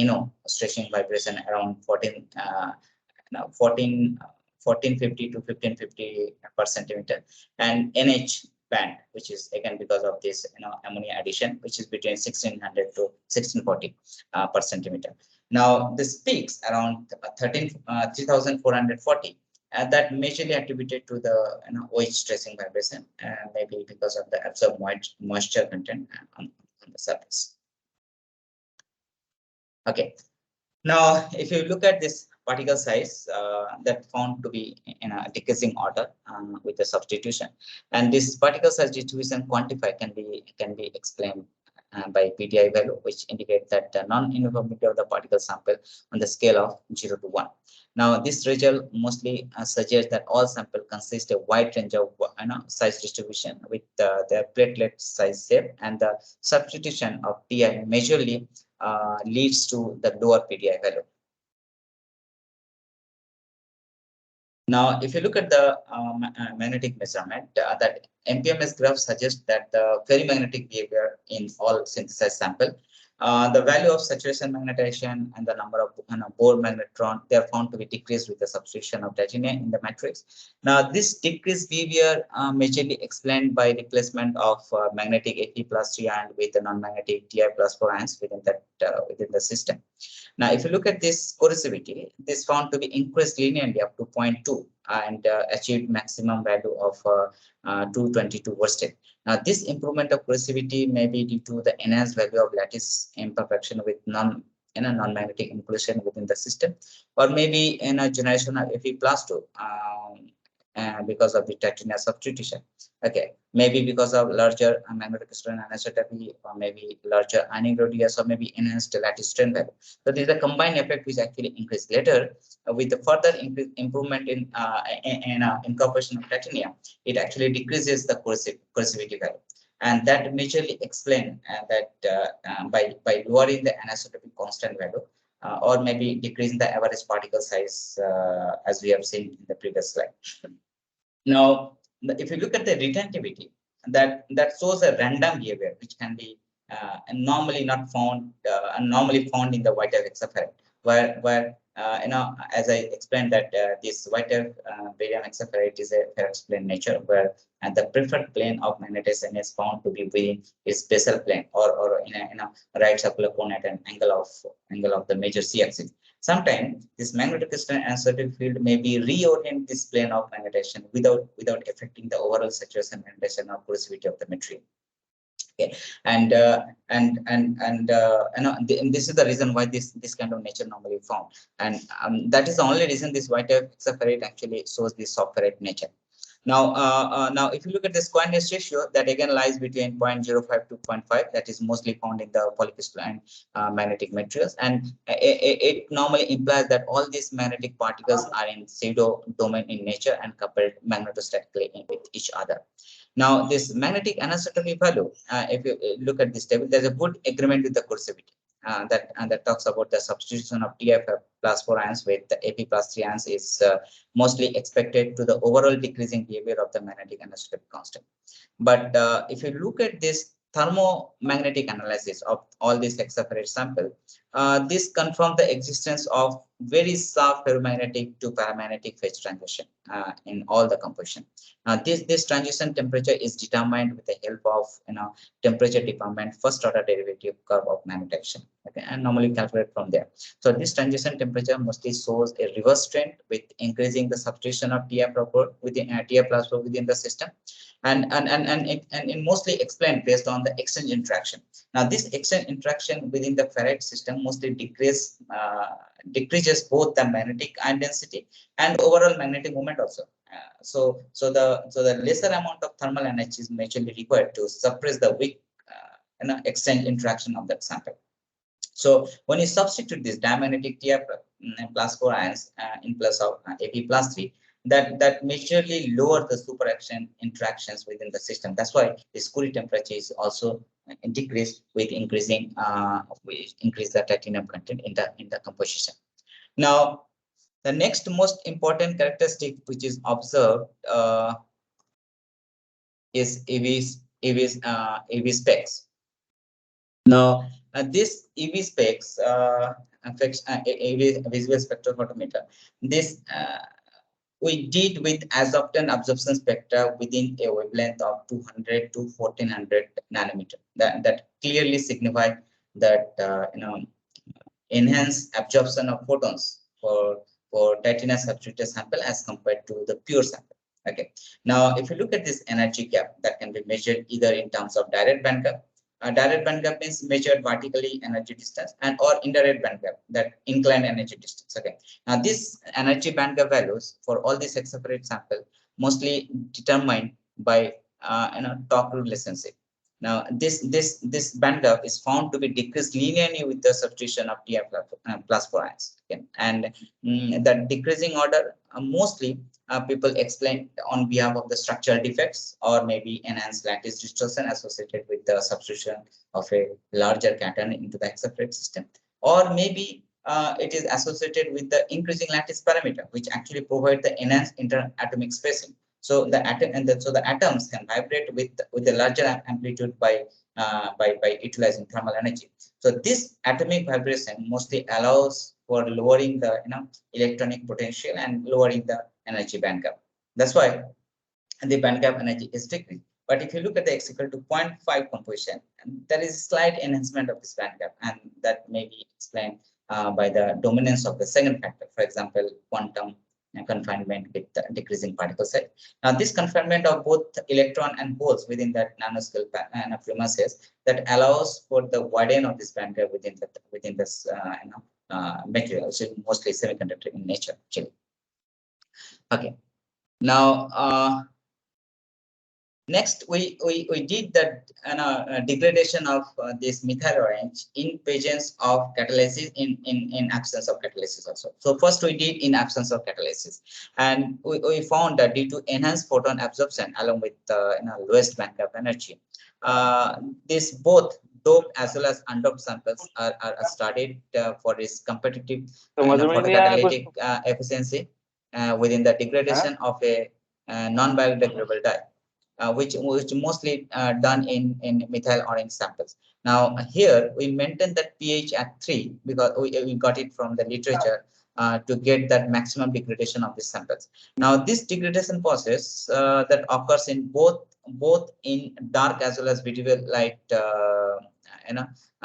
stretching vibration around 1450 to 1550 per centimeter, and NH band, which is again because of this ammonia addition, which is between 1600 to 1640 per centimeter. Now, this peaks around 3440, that majorly attributed to the OH stressing vibration, maybe because of the absorbed moisture content on the surface. Okay. Now, if you look at this particle size that found to be in a decreasing order with the substitution, and this particle size distribution quantified can be explained by PDI value, which indicate that the non-uniformity of the particle sample on the scale of 0 to 1. Now, this result mostly suggests that all samples consist a wide range of size distribution with their platelet size shape, and the substitution of TI majorly leads to the lower PDI value. Now, if you look at the magnetic measurement, that MPMS graph suggests that the ferromagnetic behavior in all synthesized sample, the value of saturation magnetization and the number of Bohr magnetron, they are found to be decreased with the substitution of titanium in the matrix. Now, this decreased behavior majorly explained by replacement of magnetic Fe plus 3 ion with the non-magnetic Ti plus 4 ions within the system. Now, if you look at this coercivity, this found to be increased linearly up to 0.2 and achieved maximum value of 222 worsted. Now, this improvement of coercivity may be due to the enhanced value of lattice imperfection with in a non-magnetic inclusion within the system, or maybe in a generation of Fe+2 because of the titanium substitution. Okay, maybe because of larger magnetic strength anisotropy, or maybe larger ionic radius, or maybe enhanced lattice strength value. So this is a combined effect which actually increase later with the further improvement in incorporation of titanium. It actually decreases the coercivity value, and that majorly explain that by lowering the anisotropic constant value, or maybe decreasing the average particle size, as we have seen in the previous slide. Now, if you look at the retentivity, that shows a random behavior which can be normally not found, normally found in the white-F hexaferrite, where as I explained that this white-F barium hexaferrite is a ferrous plane nature, where the preferred plane of magnetization is found to be within its basal plane, or in a right circular cone at an angle of the major c-axis. Sometimes this magnetic crystalline anisotropy field may be reorient this plane of magnetization without affecting the overall saturation magnetization or coercivity of the material. Okay, and this is the reason why this kind of nature normally found, and that is the only reason this white-F hexaferrite actually shows this soft ferrite nature. Now, if you look at the squareness ratio, that again lies between 0.05 to 0.5, that is mostly found in the polycrystalline magnetic materials, and it normally implies that all these magnetic particles are in pseudo domain in nature and coupled magnetostatically with each other. Now, this magnetic anisotropy value, if you look at this table, there's a good agreement with the coercivity. That talks about the substitution of TF+4 ions with the Ap+3 ions is mostly expected to the overall decreasing behavior of the magnetic anisotropy constant. But if you look at this thermomagnetic analysis of all these hexaferrite sample, this confirms the existence of very soft ferromagnetic to paramagnetic phase transition in all the composition. This transition temperature is determined with the help of temperature dependent first order derivative curve of magnetization. Okay, and normally calculate from there. So this transition temperature mostly shows a reverse trend with increasing the substitution of TF+4 within the system, and it mostly explained based on the exchange interaction. Now, this exchange interaction within the ferrite system mostly decreases both the magnetic ion density and overall magnetic moment also. So the lesser amount of thermal energy is majorly required to suppress the weak exchange interaction of that sample. So when you substitute this diamagnetic TF+4 ions in place of Ap+3, that majorly lower the superaction interactions within the system. That's why the Curie temperature is also decreased with increasing increase the titanium content in the composition. Now, the next most important characteristic which is observed is EV specs. Now, this EV specs affects EV visual spectrophotometer. This we did with adsorption absorption spectra within a wavelength of 200 to 1400 nanometer. That clearly signified that enhanced absorption of photons for titanium substituted sample as compared to the pure sample. Okay. Now, if you look at this energy gap, that can be measured either in terms of direct band gap. Direct band gap means measured vertically energy distance, and or indirect band gap, that inclined energy distance. Okay. Now, this energy band gap values for all these hexaferrite sample mostly determined by Torr relationship. Now, this band gap is found to be decreased linearly with the substitution of TF+4 ions. Okay. And the decreasing order mostly people explain on behalf of the structural defects, or maybe enhanced lattice distortion associated with the substitution of a larger cation into the hexaferrite system, or maybe it is associated with the increasing lattice parameter, which actually provide the enhanced interatomic spacing. So the atoms can vibrate with a larger amplitude by utilizing thermal energy. So this atomic vibration mostly allows for lowering the electronic potential and lowering the energy band gap. That's why the band gap energy is decreased. But if you look at the x equal to 0.5 composition, there is a slight enhancement of this band gap, and that may be explained by the dominance of the second factor, for example, quantum confinement with the decreasing particle size. Now, this confinement of both electron and holes within that nanoscale fluorescence that allows for the widening of this band gap within this material, which is mostly semiconductor in nature, actually. Okay. Now, next, we did that degradation of this methyl orange in presence of catalysis in absence of catalysis also. So first we did in absence of catalysis, and we found that due to enhanced photon absorption along with lowest band gap energy, this both doped as well as undoped samples are studied for its competitive photocatalytic efficiency within the degradation of a non-biodegradable dye. Which mostly done in methyl orange samples. Now here we maintain that pH at 3 because we got it from the literature to get that maximum degradation of these samples. Now this degradation process that occurs in both in dark as well as visible light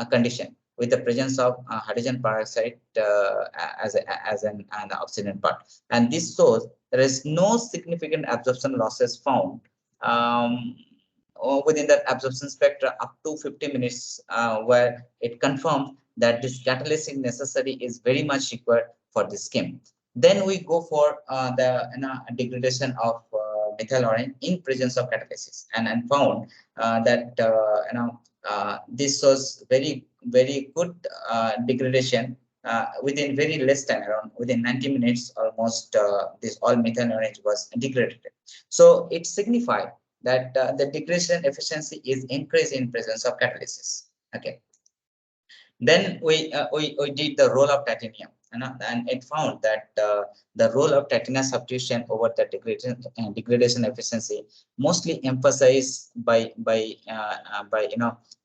condition with the presence of hydrogen peroxide as an oxygen part, and this shows there is no significant absorption losses found within that absorption spectra up to 50 minutes, where it confirms that this catalysis necessary is very much required for this scheme. Then we go for the degradation of methyl orange in presence of catalysis, and found that this was very good degradation within very less time, around within 90 minutes almost. This all methyl orange was degraded. So it signified that the degradation efficiency is increased in presence of catalysis. Okay. Then we did the role of titanium, and it found that the role of titanium substitution over the degradation efficiency mostly emphasized by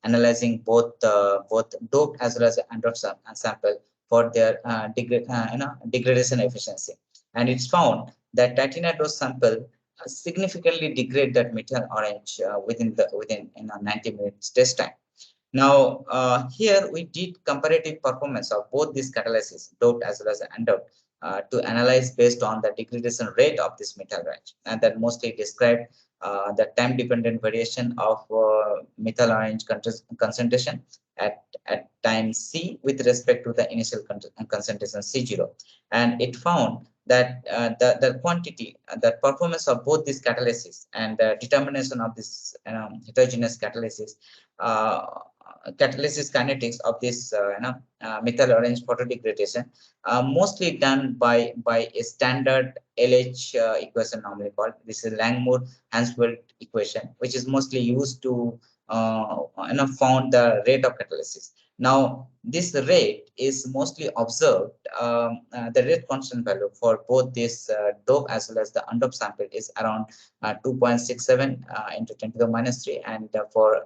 analyzing both doped as well as undoped sample for their degradation efficiency, and it's found that titanium dose sample significantly degrade that methyl orange within 90 minutes test time. Now, here we did comparative performance of both these catalysis, doped as well as undoped, to analyze based on the degradation rate of this methyl orange, and that mostly described the time-dependent variation of methyl orange concentration at time C with respect to the initial concentration C0, and it found that the quantity, the performance of both these catalysis and the determination of this heterogeneous catalysis kinetics of this methyl orange photodegradation mostly done by a standard LH equation normally called. This is Langmuir-Hansfeld equation, which is mostly used to found the rate of catalysis. Now, this rate is mostly observed, the rate constant value for both this dope as well as the undoped sample is around 2.67 into 10 to the minus 3, and for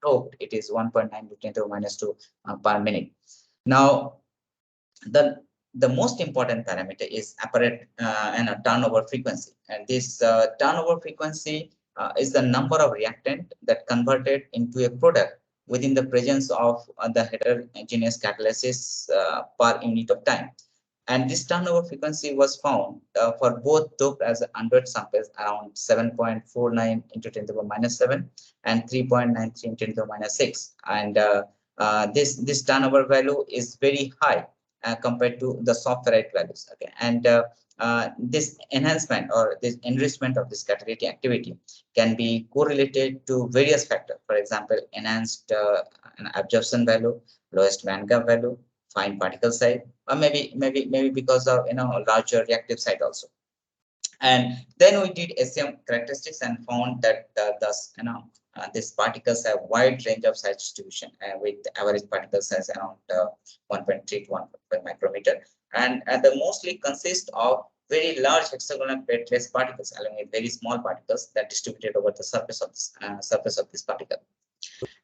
doped it is 1.9 to 10 to the minus 2 per minute. Now, the most important parameter is apparent turnover frequency, and this turnover frequency is the number of reactant that converted into a product within the presence of the heterogeneous catalysis per unit of time. And this turnover frequency was found for both doped as undoped samples around 7.49 into 10 to the minus 7 and 3.93 into 10 to the minus 6. And this turnover value is very high compared to the soft ferrite values. Okay, and this enhancement or this enrichment of this catalytic activity can be correlated to various factors. For example, enhanced absorption value, lowest band gap value, fine particle size, or maybe because of larger reactive site also. And then we did SEM characteristics and found that these particles have wide range of size distribution with average particle size around 1.3 to 1.5 micrometer, and they mostly consist of very large hexagonal platelet particles along with very small particles that distributed over the surface of this particle.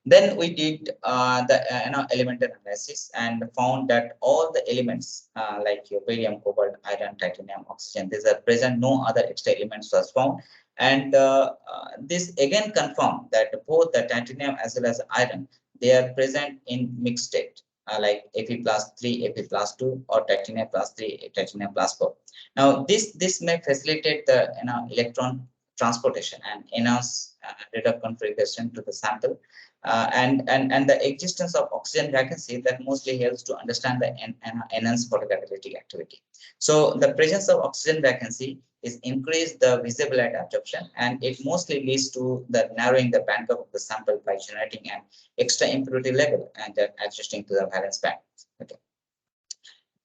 Then we did the elemental analysis and found that all the elements like your barium, cobalt, iron, titanium, oxygen, these are present. No other extra elements was found, and this again confirmed that both the titanium as well as iron, they are present in mixed state. like Fe plus 3, Fe plus 2, or titanium plus 3, titanium plus 4. Now, this may facilitate the electron transportation and enhance radar configuration to the sample, and the existence of oxygen vacancy that mostly helps to understand the enhanced photocatalytic activity. So the presence of oxygen vacancy is increase the visible light absorption, and it mostly leads to the narrowing the bandgap of the sample by generating an extra impurity level and adjusting to the valence band. Okay.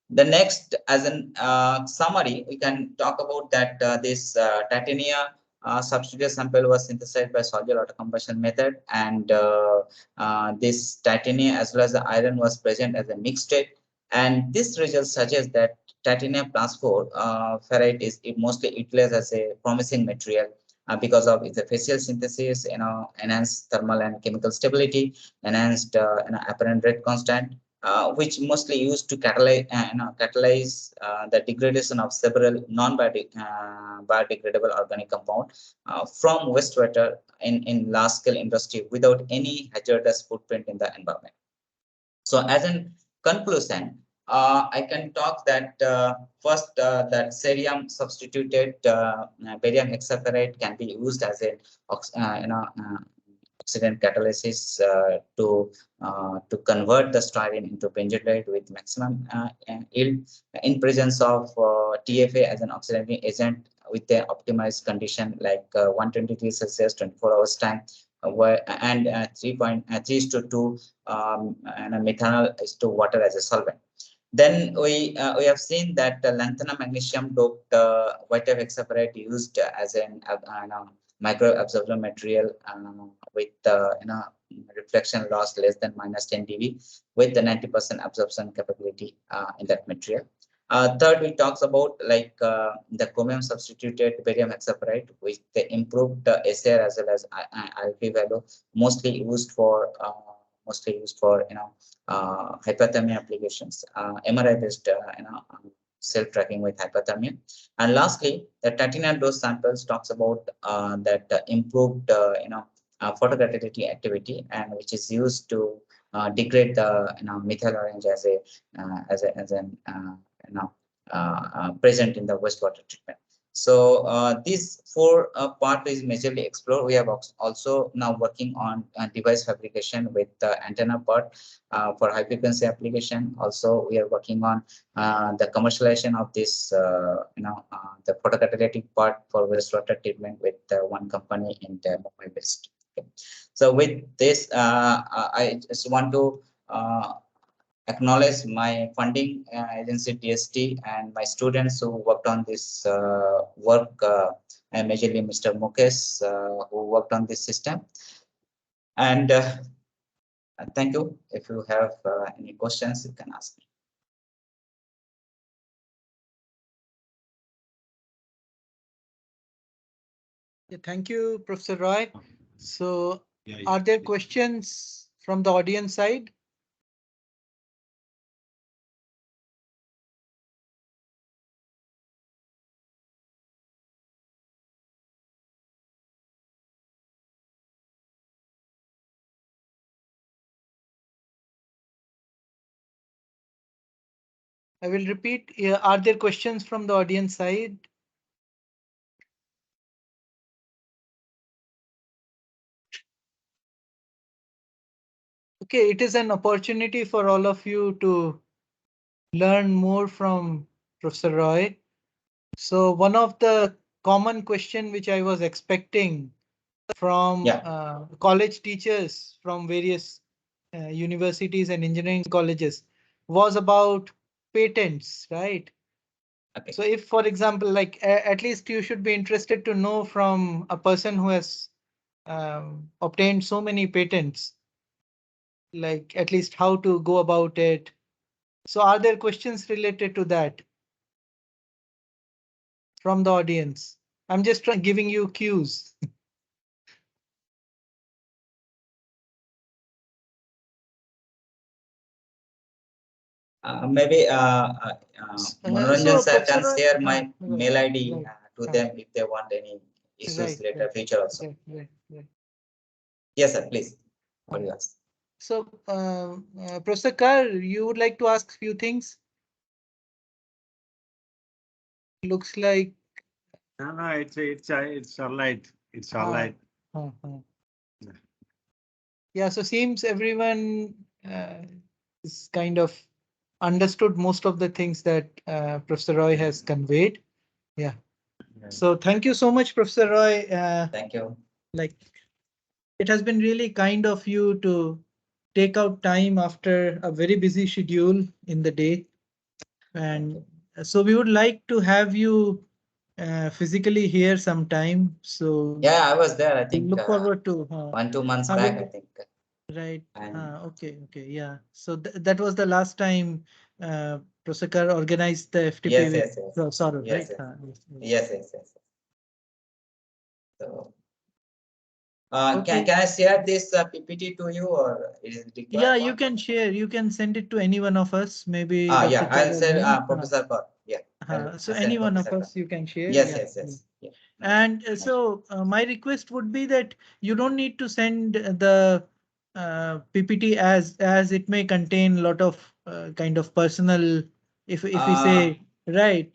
The next, as an summary, we can talk about that this titanium substitute sample was synthesized by solvent autocombustion method, and this titanium as well as the iron was present as a mixed state. And this result suggests that titanium plus 4 ferrite is mostly utilized as a promising material because of its facial synthesis, enhanced thermal and chemical stability, enhanced apparent rate constant, which mostly used to catalyze the degradation of several non-biodegradable organic compound from wastewater in large-scale industry without any hazardous footprint in the environment. So, as an conclusion, I can talk that first that cerium substituted barium hexaferrite can be used as a oxidant catalysis to convert the styrene into benzoate with maximum yield in presence of TFA as an oxidating agent with the optimized condition like 120 degrees Celsius, 24 hours time, and 3.3:2 and methanol is to water as a solvent. Then we have seen that lanthanum magnesium doped white hexaferrite used as an micro absorber material with reflection loss less than -10 dB with the 90% absorption capability in that material. Third, we talks about like the chromium substituted barium hexaferrite with the improved SAR as well as ILP value, mostly used for hypothermia applications, MRI based self-tracking with hypothermia. And lastly, the titanium dose samples talks about that improved photocatalytic activity, and which is used to degrade the methyl orange as an present in the wastewater treatment. So this four part is majorly explored. We have also now working on device fabrication with the antenna part for high frequency application. Also, we are working on the commercialization of this, the photocatalytic part for wastewater treatment with one company in the Mumbai based. Okay. So with this, I just want to acknowledge my funding agency TST and my students who worked on this work, and majorly Mr. Mukesh who worked on this system. And thank you. If you have any questions, you can ask me. Yeah, thank you, Professor Roy. So, are there questions from the audience side? I will repeat. Are there questions from the audience side? Okay, it is an opportunity for all of you to learn more from Professor Roy. So one of the common question which I was expecting from college teachers from various universities and engineering colleges was about patents, right? Okay. So if, for example, like at least you should be interested to know from a person who has obtained so many patents, like at least how to go about it. So are there questions related to that from the audience? I'm just giving you cues. Maybe Manoranjan sir can share my mail ID to them if they want any issues later future also. Yes, sir, please. What do you ask? So, Professor Kar, you would like to ask few things? Looks like. No, it's all right. It's all right. Yeah. Yeah, so seems everyone is kind of understood most of the things that Professor Roy has conveyed. Yeah. So thank you so much, Professor Roy. Thank you. Like, it has been really kind of you to take out time after a very busy schedule in the day. And so we would like to have you physically here sometime. So Yeah, I was there. I we think look forward to 1-2 months I back. will- I think. right. And Okay. Yeah. So that was the last time Professor Kar organized the FTP yes, with yes, yes, Saurav, yes, right? yes, Yes. yes. So, Okay. can I share this PPT to you, or is it Yeah, required you one? can share. You can send it to any one of us, maybe Yeah, Dr. Kar I'll or send me. Professor Kaur. Yeah, So I'll any send one of Professor Kaur. us you can share. Yes, Yeah. yes. Yeah. And so my request would be that you don't need to send the PPT as it may contain a lot of kind of personal, if we Uh, say, right.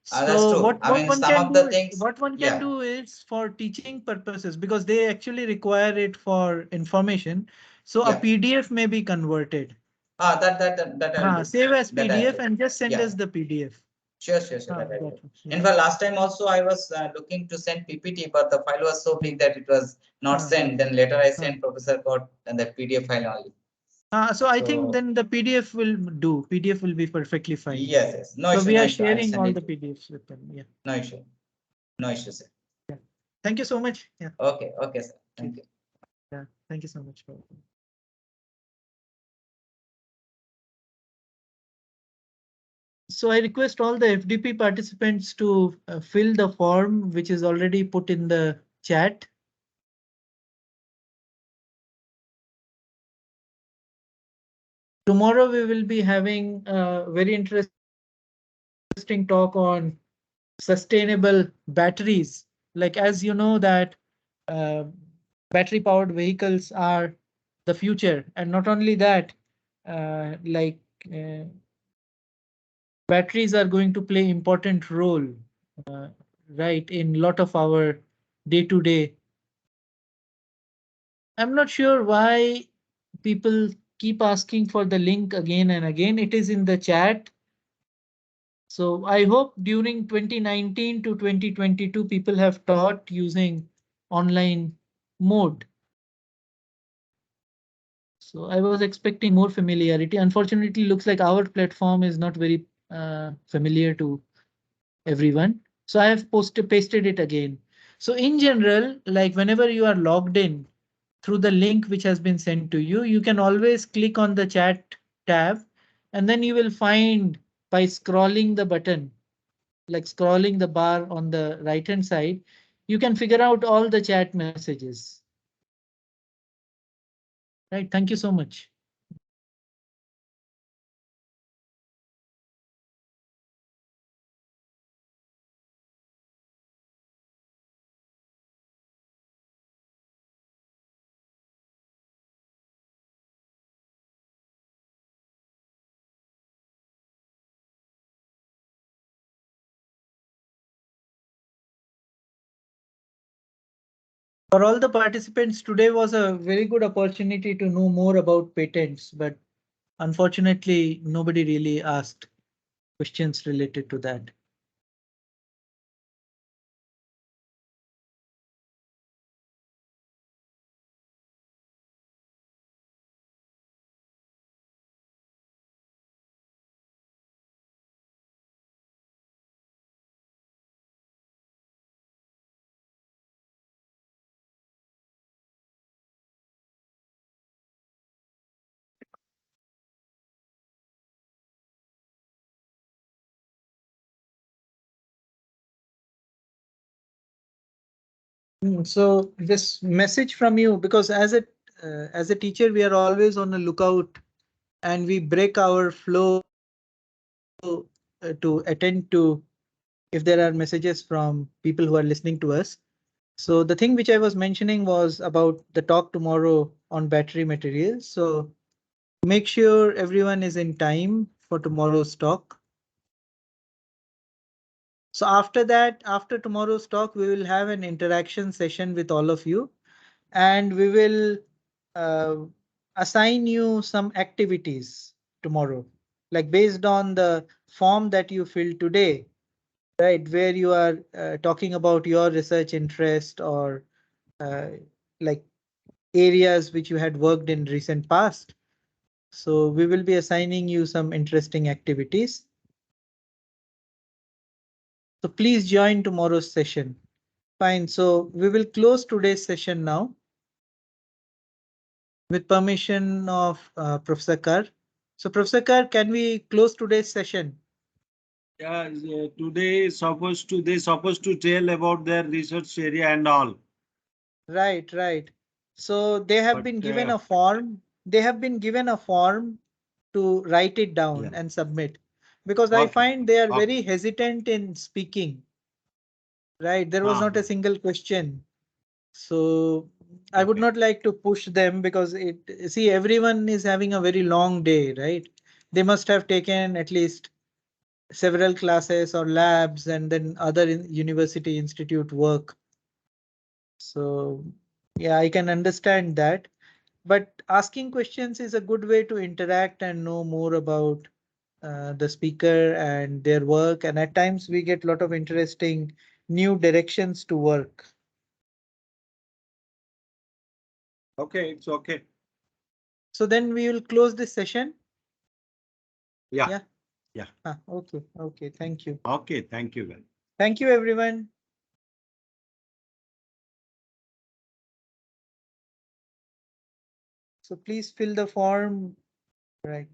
that's So true. I what mean, one some can of the do things. what one can Yeah, do is for teaching purposes, because they actually require it for information. So a yeah. PDF may be converted. That I'll do. Save as That I'll PDF do. and just send Yeah. us the PDF. Sure. That I That will. yeah. In fact, last time also I was looking to send PPT, but the file was so big that it was not sent. Then later I sent Professor Code and the PDF file only. So I think So then the PDF will do. PDF will be perfectly fine. yes. No So issue. we No are issue. I'll sharing send all it. the PDFs with them. Yeah. No issue. No issue, sir. Thank you so much. Yeah. Okay, sir. Thank you. Yeah. Thank you so much. So I request all the FDP participants to fill the form which is already put in the chat. Tomorrow we will be having a very interesting talk on sustainable batteries. Like, as you know that uh, battery powered vehicles are the future, and not only that, like batteries are going to play important role, right, in lot of our day to day. I'm not sure why people keep asking for the link again and again. It is in the chat. So I hope during 2019 to 2022, people have taught using online mode. So I was expecting more familiarity. Unfortunately, looks like our platform is not very familiar to everyone. So I have pasted it again. So in general, like whenever you are logged in through the link which has been sent to you, you can always click on the chat tab, and then you will find by scrolling the button, like scrolling the bar on the right hand side, you can figure out all the chat messages. Right. Thank you so much. For all the participants, today was a very good opportunity to know more about patents, but unfortunately, nobody really asked questions related to that. So this message from you, because as a teacher, we are always on the lookout, and we break our flow to attend to if there are messages from people who are listening to us. So the thing which I was mentioning was about the talk tomorrow on battery materials. So make sure everyone is in time for tomorrow's talk. So after that, after tomorrow's talk, we will have an interaction session with all of you, and we will assign you some activities tomorrow, like based on the form that you filled today, right, where you are talking about your research interest or like areas which you had worked in recent past. So we will be assigning you some interesting activities. So please join tomorrow's session. Fine. So we will close today's session now with permission of Professor Kar. So Professor Kar, can we close today's session? Yeah, today supposed to tell about their research area and all. Right, right. So they have been given a form. They have been given a form to write it down and submit, because I find they are very hesitant in speaking. Right, there was not a single question. So I would not like to push them, because see, everyone is having a very long day, right? They must have taken at least several classes or labs and then other university institute work. So yeah, I can understand that. But asking questions is a good way to interact and know more about the speaker and their work. And at times we get a lot of interesting new directions to work. Okay, it's okay. So then we will close this session. Yeah. Okay. Okay. Thank you. Okay. Thank you. Thank you, everyone. So please fill the form. Right.